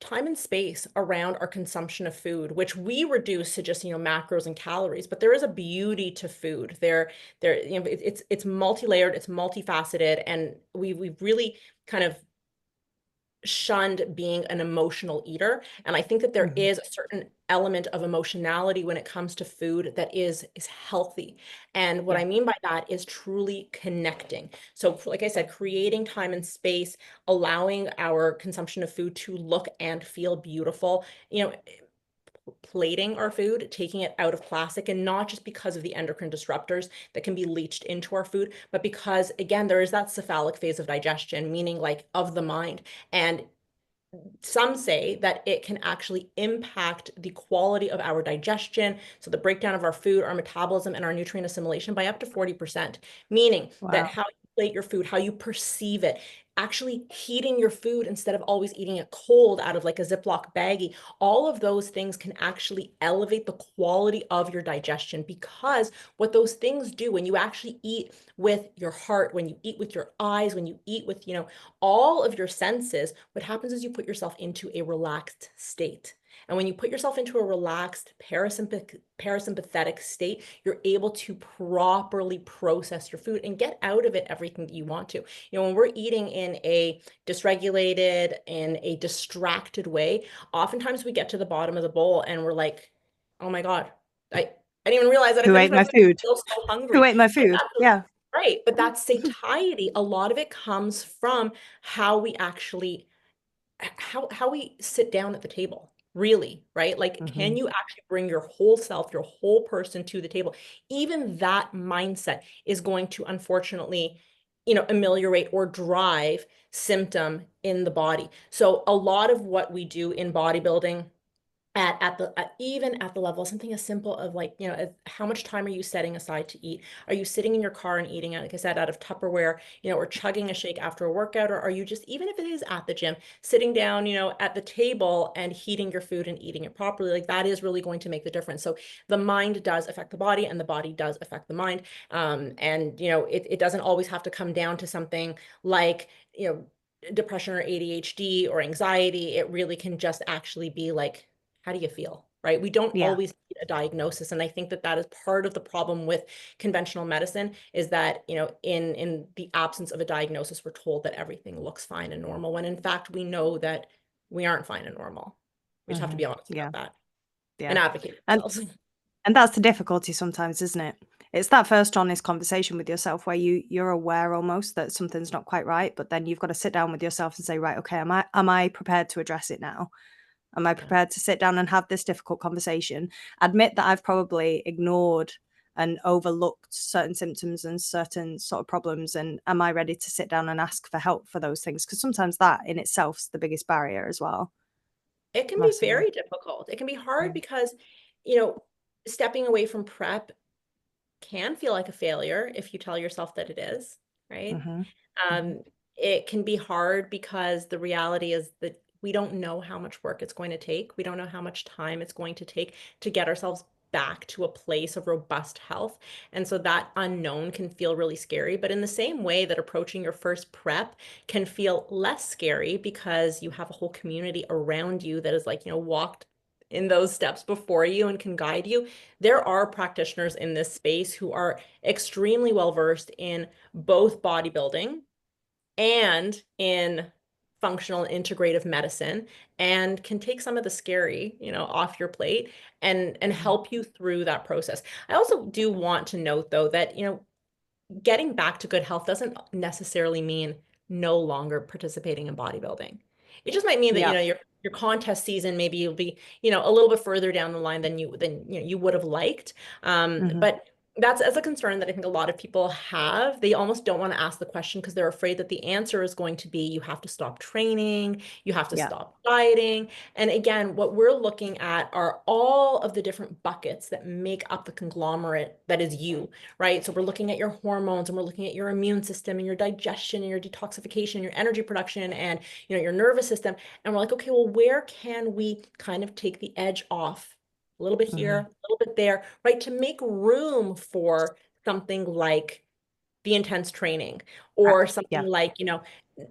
B: time and space around our consumption of food, which we reduce to just, macros and calories, but there is a beauty to food. It's multi-layered, it's multifaceted, and we've really kind of shunned being an emotional eater. And I think that there is a certain element of emotionality when it comes to food that is healthy. And what I mean by that is truly connecting. So like I said, creating time and space, allowing our consumption of food to look and feel beautiful, plating our food, taking it out of plastic, and not just because of the endocrine disruptors that can be leached into our food, but because, again, there is that cephalic phase of digestion, meaning like of the mind. And some say that it can actually impact the quality of our digestion, so the breakdown of our food, our metabolism, and our nutrient assimilation by up to 40%, meaning that how you plate your food, how you perceive it, actually heating your food instead of always eating it cold out of like a Ziploc baggie, all of those things can actually elevate the quality of your digestion, because what those things do when you actually eat with your heart, when you eat with your eyes, when you eat with, all of your senses, what happens is you put yourself into a relaxed state. And when you put yourself into a relaxed parasympathetic state, you're able to properly process your food and get out of it everything that you want to. When we're eating in a dysregulated, in a distracted way, oftentimes we get to the bottom of the bowl and we're like, oh my God, I didn't even realize that I
A: Who
B: finished
A: ate my
B: food.
A: food?
B: I'm so hungry.
A: Who ate my food? Yeah.
B: Right. But that satiety, a lot of it comes from how we actually, how we sit down at the table, really, right? Like, can you actually bring your whole self, your whole person to the table? Even that mindset is going to, unfortunately, ameliorate or drive symptom in the body. So a lot of what we do in bodybuilding, even at the level of something as simple of like, how much time are you setting aside to eat? Are you sitting in your car and eating, like I said, out of Tupperware, or chugging a shake after a workout? Or are you just, even if it is at the gym, sitting down, at the table and heating your food and eating it properly? Like, that is really going to make the difference. So the mind does affect the body, and the body does affect the mind. It doesn't always have to come down to something like, depression or ADHD or anxiety. It really can just actually be like, how do you feel? Right? We don't always need a diagnosis. And I think that that is part of the problem with conventional medicine, is that, in the absence of a diagnosis, we're told that everything looks fine and normal, when in fact, we know that we aren't fine and normal. We just have to be honest about that and advocate for ourselves.
A: And that's the difficulty sometimes, isn't it? It's that first honest conversation with yourself where you're aware almost that something's not quite right, but then you've got to sit down with yourself and say, right, okay, am I prepared to address it now? Am I prepared to sit down and have this difficult conversation? Admit that I've probably ignored and overlooked certain symptoms and certain sort of problems. And am I ready to sit down and ask for help for those things? Because sometimes that in itself is the biggest barrier as well.
B: It can be very difficult. It can be hard because you know, stepping away from prep can feel like a failure if you tell yourself that it is, right? It can be hard because the reality is that we don't know how much work it's going to take. We don't know how much time it's going to take to get ourselves back to a place of robust health. And so that unknown can feel really scary. But in the same way that approaching your first prep can feel less scary because you have a whole community around you that is like, walked in those steps before you and can guide you, there are practitioners in this space who are extremely well versed in both bodybuilding and in functional integrative medicine, and can take some of the scary, off your plate and help you through that process. I also do want to note though that, getting back to good health doesn't necessarily mean no longer participating in bodybuilding. It just might mean that, your contest season, maybe you'll be, a little bit further down the line than you would have liked. But that's a concern that I think a lot of people have. They almost don't want to ask the question because they're afraid that the answer is going to be, you have to stop training, you have to stop dieting. And again, what we're looking at are all of the different buckets that make up the conglomerate that is you, right? So we're looking at your hormones, and we're looking at your immune system and your digestion and your detoxification, and your energy production, and your nervous system. And we're like, okay, well, where can we kind of take the edge off? A little bit here, a little bit there, right? To make room for something like the intense training, or something like,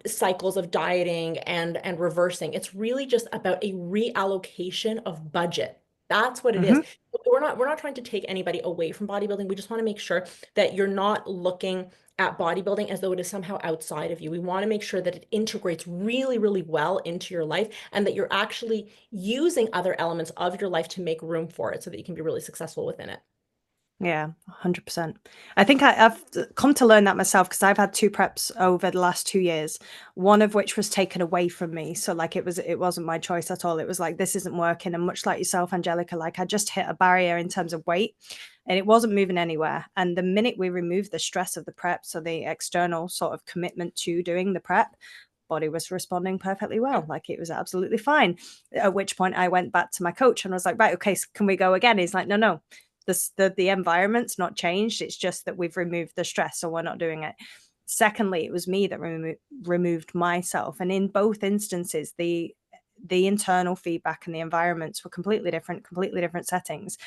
B: cycles of dieting and reversing. It's really just about a reallocation of budget. That's what it is. We're not trying to take anybody away from bodybuilding. We just want to make sure that you're not looking at bodybuilding as though it is somehow outside of you. We want to make sure that it integrates really, really well into your life, and that you're actually using other elements of your life to make room for it so that you can be really successful within it.
A: Yeah, 100%. I think I've come to learn that myself, because I've had 2 preps over the last 2 years, one of which was taken away from me. So like it wasn't my choice at all. It was like, this isn't working. And much like yourself, Angelica, like I just hit a barrier in terms of weight, and it wasn't moving anywhere. And the minute we removed the stress of the prep, so the external sort of commitment to doing the prep, body was responding perfectly well. Like it was absolutely fine. At which point I went back to my coach and was like, right, okay, so can we go again? He's like, no. The environment's not changed. It's just that we've removed the stress, so we're not doing it. Secondly, it was me that removed myself. And in both instances, the internal feedback and the environments were completely different settings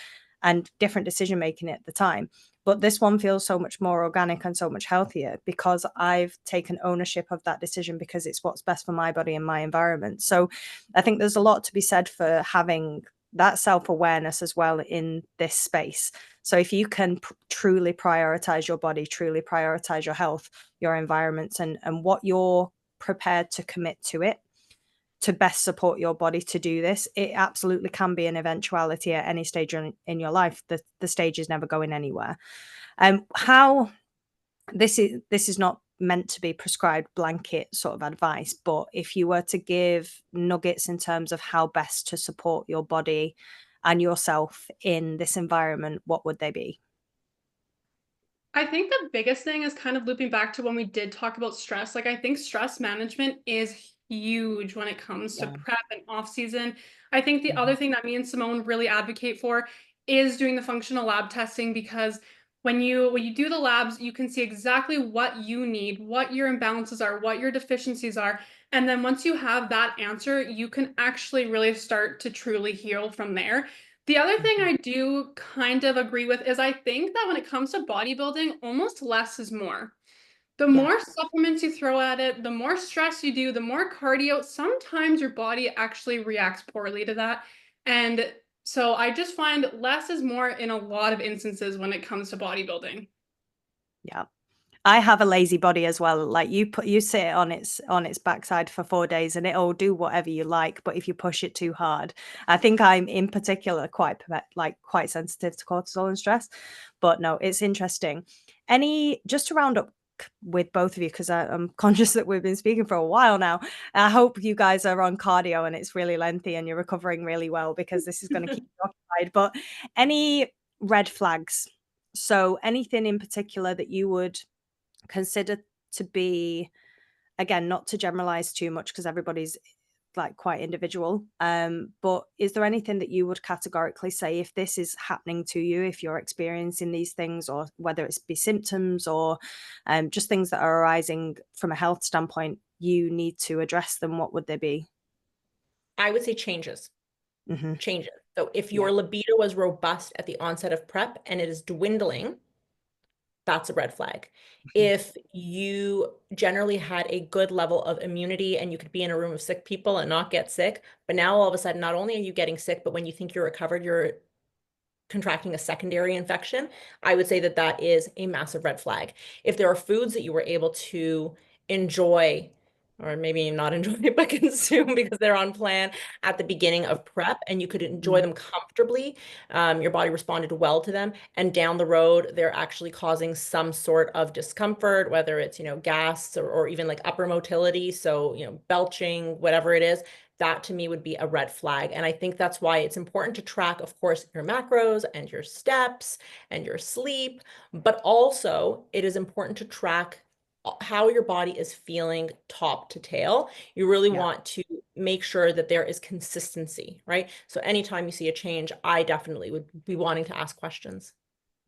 A: and different decision making at the time. But this one feels so much more organic and so much healthier because I've taken ownership of that decision, because it's what's best for my body and my environment. So I think there's a lot to be said for having that self-awareness as well in this space. So if you can truly prioritize your body, truly prioritize your health, your environments, and what you're prepared to commit to it to best support your body to do this, it absolutely can be an eventuality at any stage in your life. The stage is never going anywhere. How this is not meant to be prescribed blanket sort of advice, but if you were to give nuggets in terms of how best to support your body and yourself in this environment, what would they be?
C: I think the biggest thing is kind of looping back to when we did talk about stress. Like, I think stress management is huge when it comes to prep and off season. I think the other thing that me and Simone really advocate for is doing the functional lab testing, because when you do the labs, you can see exactly what you need, what your imbalances are, what your deficiencies are. And then once you have that answer, you can actually really start to truly heal from there. The other thing I do kind of agree with is I think that when it comes to bodybuilding, almost less is more. The more supplements you throw at it, the more stress you do, the more cardio, sometimes your body actually reacts poorly to that. And so I just find less is more in a lot of instances when it comes to bodybuilding.
A: Yeah. I have a lazy body as well. Like you sit on its backside for 4 days and it'll do whatever you like. But if you push it too hard, I think I'm in particular quite sensitive to cortisol and stress. But no, it's interesting. Just to round up with both of you, because I'm conscious that we've been speaking for a while now. I hope you guys are on cardio and it's really lengthy and you're recovering really well, because this is going to keep you occupied. But any red flags? So anything in particular that you would consider to be, again, not to generalize too much because everybody's like quite individual. But is there anything that you would categorically say if this is happening to you, if you're experiencing these things, or whether it's be symptoms or just things that are arising from a health standpoint, you need to address them? What would they be?
B: I would say changes.
A: Mm-hmm.
B: Changes. So if your libido was robust at the onset of prep and it is dwindling, that's a red flag. If you generally had a good level of immunity and you could be in a room of sick people and not get sick, but now all of a sudden, not only are you getting sick, but when you think you're recovered, you're contracting a secondary infection, I would say that that is a massive red flag. If there are foods that you were able to enjoy, or maybe not enjoy, but consume because they're on plan at the beginning of prep and you could enjoy them comfortably, your body responded well to them, and down the road, they're actually causing some sort of discomfort, whether it's, gas or even like upper motility, so, belching, whatever it is, that to me would be a red flag. And I think that's why it's important to track, of course, your macros and your steps and your sleep, but also it is important to track how your body is feeling top to tail. You really want to make sure that there is consistency, right? So anytime you see a change, I definitely would be wanting to ask questions.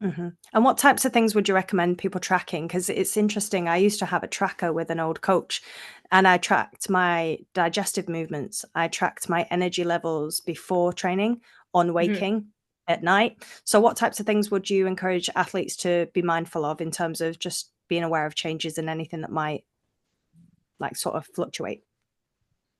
A: Mm-hmm. And what types of things would you recommend people tracking? Because it's interesting. I used to have a tracker with an old coach, and I tracked my digestive movements. I tracked my energy levels before training, on waking, at night. So what types of things would you encourage athletes to be mindful of in terms of just being aware of changes and anything that might like sort of fluctuate?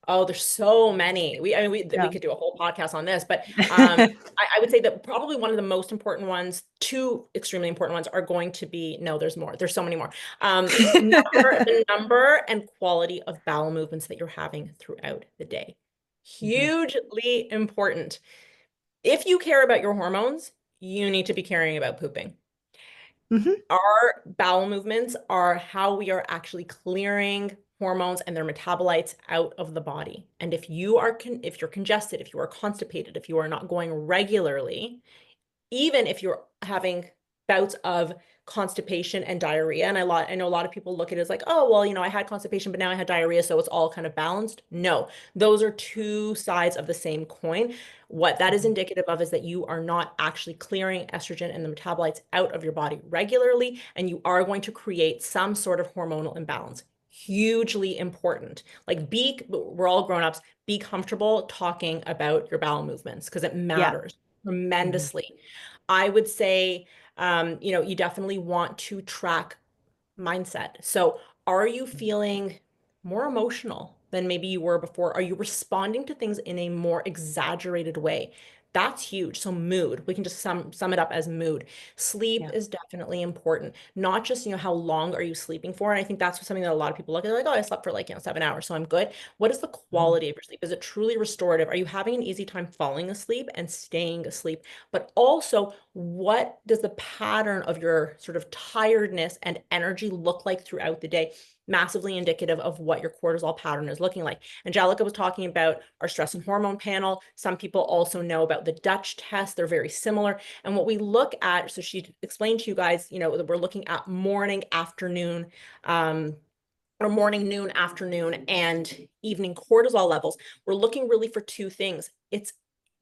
B: Oh, there's so many. We could do a whole podcast on this, but I would say that probably one of the most important ones, two extremely important ones, are going to be, no, there's more. There's so many more. The number and quality of bowel movements that you're having throughout the day. Hugely important. If you care about your hormones, you need to be caring about pooping. Our bowel movements are how we are actually clearing hormones and their metabolites out of the body. And if you're congested, if you are constipated, if you are not going regularly, even if you're having bouts of constipation and diarrhea, and I know a lot of people look at it as like, oh, well, I had constipation, but now I had diarrhea, so it's all kind of balanced. No, those are two sides of the same coin. What that is indicative of is that you are not actually clearing estrogen and the metabolites out of your body regularly, and you are going to create some sort of hormonal imbalance. Hugely important. Like, we're all grown-ups, be comfortable talking about your bowel movements because it matters tremendously. I would say, you definitely want to track mindset. So are you feeling more emotional than maybe you were before? Are you responding to things in a more exaggerated way? That's huge. So mood, we can just sum it up as mood. Sleep is definitely important. Not just, how long are you sleeping for? And I think that's something that a lot of people look at, like, oh, I slept for like, 7 hours, so I'm good. What is the quality of your sleep? Is it truly restorative? Are you having an easy time falling asleep and staying asleep? But also, what does the pattern of your sort of tiredness and energy look like throughout the day? Massively indicative of what your cortisol pattern is looking like. Angelica was talking about our stress and hormone panel. Some people also know about the Dutch test. They're very similar. And what we look at, so she explained to you guys, that we're looking at morning, afternoon, or morning, noon, afternoon, and evening cortisol levels. We're looking really for two things. It's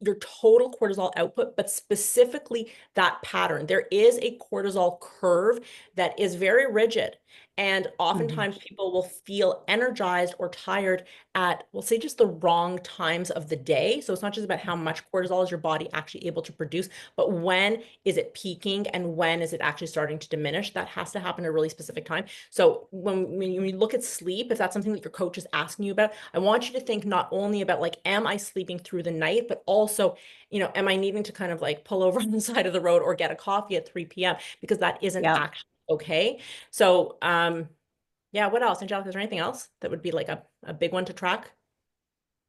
B: your total cortisol output, but specifically that pattern. There is a cortisol curve that is very rigid. And oftentimes people will feel energized or tired at, we'll say, just the wrong times of the day. So it's not just about how much cortisol is your body actually able to produce, but when is it peaking and when is it actually starting to diminish? That has to happen at a really specific time. So when you look at sleep, if that's something that your coach is asking you about, I want you to think not only about like, am I sleeping through the night, but also, am I needing to kind of like pull over on the side of the road or get a coffee at 3 p.m. because that isn't actually okay. So, yeah, what else? Angelica, is there anything else that would be like a big one to track?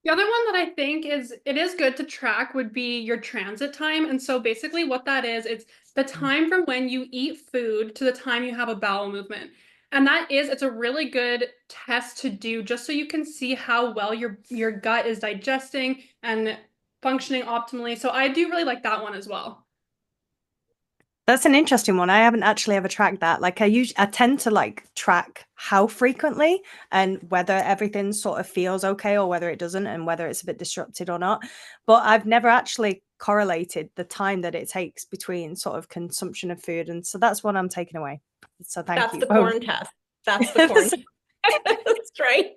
C: The other one that I think it is good to track would be your transit time. And so basically what that is, it's the time from when you eat food to the time you have a bowel movement. And it's a really good test to do just so you can see how well your gut is digesting and functioning optimally. So I do really like that one as well.
A: That's an interesting one. I haven't actually ever tracked that. Like I tend to like track how frequently and whether everything sort of feels okay or whether it doesn't and whether it's a bit disrupted or not. But I've never actually correlated the time that it takes between sort of consumption of food. And so that's what I'm taking away. So thank
B: That's
A: you
B: the
A: both.
B: corn test. That's the corn test. That's right.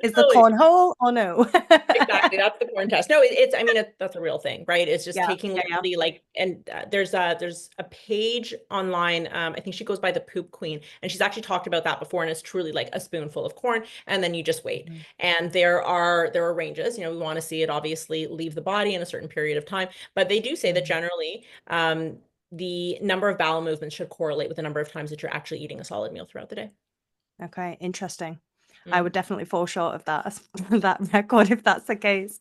A: Is the
B: Totally.
A: corn whole or no?
B: Exactly. That's the corn test. No, I mean, that's a real thing, right? It's just
A: Yeah,
B: taking
A: yeah, yeah.
B: literally like, and there's a page online. I think she goes by the Poop Queen, and she's actually talked about that before. And it's truly like a spoonful of corn, and then you just wait.
A: Mhm.
B: And there are ranges. We want to see it obviously leave the body in a certain period of time, but they do say that generally, the number of bowel movements should correlate with the number of times that you're actually eating a solid meal throughout the day.
A: Okay, interesting. I would definitely fall short of that that record if that's the case.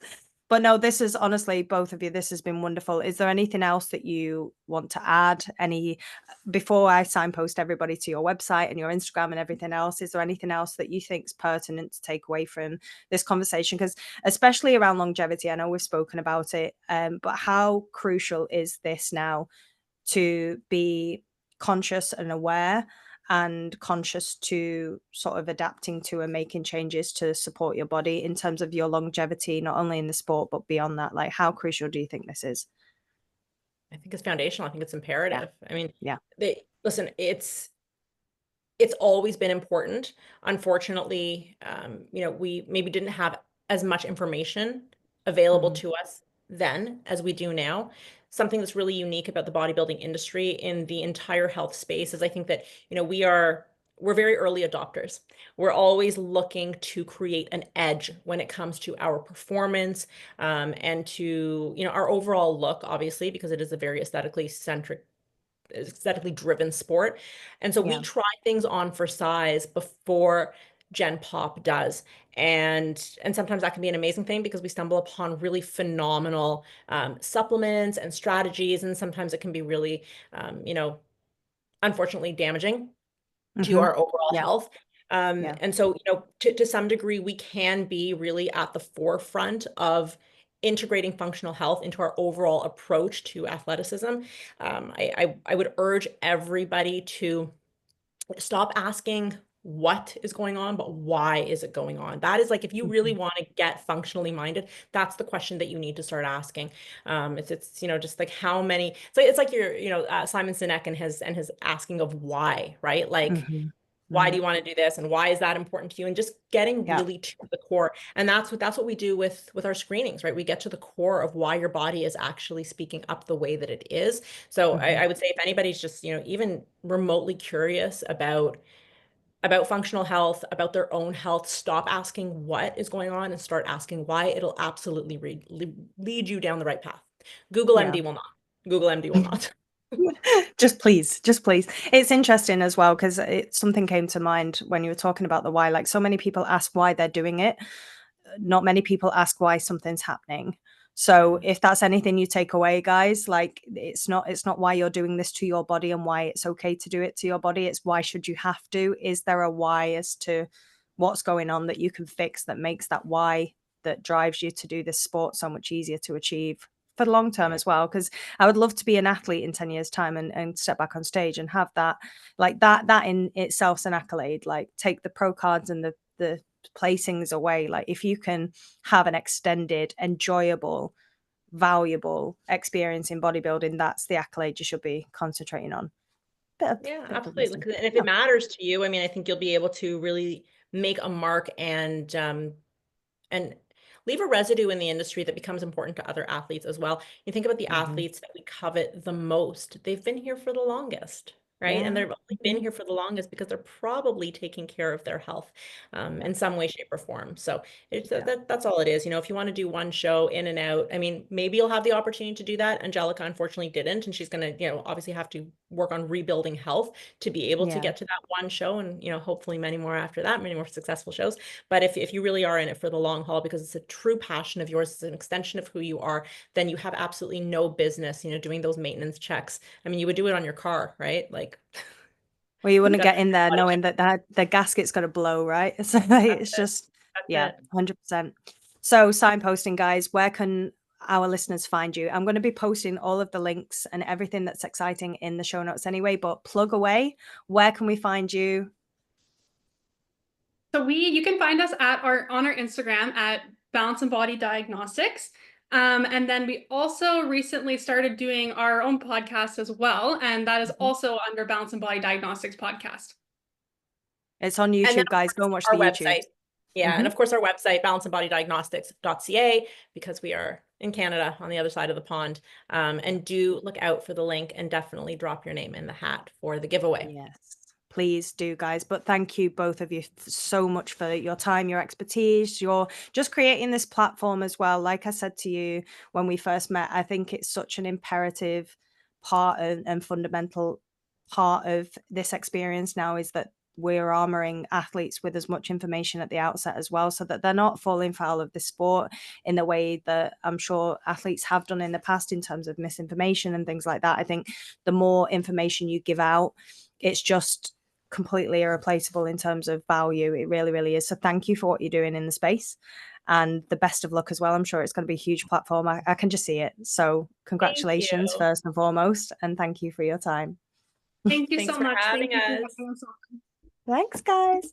A: But no, this is honestly, both of you, this has been wonderful. Is there anything else that you want to add? Any before I signpost everybody to your website and your Instagram and everything else? Is there anything else that you think is pertinent to take away from this conversation? Because especially around longevity, I know we've spoken about it, but how crucial is this now to be conscious and aware and conscious to sort of adapting to and making changes to support your body in terms of your longevity, not only in the sport, but beyond that? Like, how crucial do you think this is?
B: I think it's foundational. I think it's
A: Yeah.
B: imperative. I mean,
A: Yeah.
B: listen, it's always been important. Unfortunately, we maybe didn't have as much information available
A: Mhm.
B: to us then as we do now. Something that's really unique about the bodybuilding industry in the entire health space is I think that, we're very early adopters. We're always looking to create an edge when it comes to our performance, and to, our overall look, obviously, because it is a very aesthetically driven sport. And so we
A: Yeah.
B: try things on for size before Gen Pop does. And sometimes that can be an amazing thing because we stumble upon really phenomenal supplements and strategies. And sometimes it can be really, unfortunately damaging to
A: Mhm.
B: our overall
A: Yeah.
B: health.
A: Yeah.
B: And so, to some degree, we can be really at the forefront of integrating functional health into our overall approach to athleticism. I would urge everybody to stop asking what is going on, but why is it going on? That is like, if you really
A: Mhm.
B: want to get functionally minded, that's the question that you need to start asking. It's just like how many. So it's like your Simon Sinek and his asking of why, right? Like,
A: Mhm.
B: why do
A: Mhm.
B: you want to do this and why is that important to you, and just getting
A: Yeah.
B: really to the core. And that's what we do with our screenings, right? We get to the core of why your body is actually speaking up the way that it is. So I,
A: Mhm.
B: I would say if anybody's just even remotely curious about functional health, about their own health, stop asking what is going on and start asking why. It'll absolutely lead you down the right path. Google
A: Yeah.
B: MD will not. Google MD will not.
A: Just please, just please. It's interesting as well because something came to mind when you were talking about the why. Like, so many people ask why they're doing it. Not many people ask why something's happening. So if that's anything you take away, guys, like it's not why you're doing this to your body and why it's okay to do it to your body. It's why should you have to? Is there a why as to what's going on that you can fix that makes that why that drives you to do this sport so much easier to achieve for the long term
B: Yeah.
A: as well? Because I would love to be an athlete in 10 years time and step back on stage and have that, like that in itself's an accolade. Like, take the pro cards and the placings away. Like, if you can have an extended, enjoyable, valuable experience in bodybuilding, that's the accolade you should be concentrating on.
B: Yeah,
A: Bit of
B: absolutely.
A: wisdom.
B: And if
A: Yeah.
B: it matters to you, I mean, I think you'll be able to really make a mark and leave a residue in the industry that becomes important to other athletes as well. You think about the
A: Mhm.
B: athletes that we covet the most, they've been here for the longest, right? And
A: Yeah.
B: they've only been
A: Mhm.
B: here for the longest because they're probably taking care of their health,
A: Yeah.
B: in some way, shape, or form. So
A: Yeah.
B: that's all it is. If you want to do one show in and out, I mean, maybe you'll have the opportunity to do that. Angelica unfortunately didn't, and she's going to, obviously have to work on rebuilding health to be able to
A: Yeah.
B: get to that one show, and, hopefully many more after that, many more successful shows. But if you really are in it for the long haul because it's a true passion of yours, it's an extension of who you are, then you have absolutely no business, doing those maintenance checks. I mean, you would do it on your car, right? Like,
A: Well, you
B: who
A: wouldn't
B: does
A: get in there
B: body check?
A: knowing that the gasket's gonna blow, right? So
B: That's
A: it's
B: it.
A: just,
B: That's
A: yeah,
B: it.
A: 100%. So signposting, guys, where can our listeners find you? I'm going to be posting all of the links and everything that's exciting in the show notes anyway, but plug away. Where can we find you?
C: So you can find us on our Instagram at Balance and Body Diagnostics. And then we also recently started doing our own podcast as well. And that is also under Balance and Body Diagnostics podcast.
A: It's on YouTube, guys. Go and watch the YouTube.
B: Yeah, and of course our website, balanceandbodydiagnostics.ca, because we are in Canada on the other side of the pond. And do look out for the link and definitely drop your name in the hat for the giveaway.
A: Yes, please do, guys. But thank you, both of you, so much for your time, your expertise, your just creating this platform as well. Like I said to you when we first met, I think it's such an imperative part and fundamental part of this experience now is that we're armoring athletes with as much information at the outset as well, so that they're not falling foul of the sport in the way that I'm sure athletes have done in the past in terms of misinformation and things like that. I think the more information you give out, it's just completely irreplaceable in terms of value. It really, really is. So thank you for what you're doing in the space, and the best of luck as well. I'm sure it's going to be a huge platform. I can just see it. So congratulations first and foremost, and thank you for your time.
C: Thank you so much.
B: Thanks for having us.
A: Thanks, guys.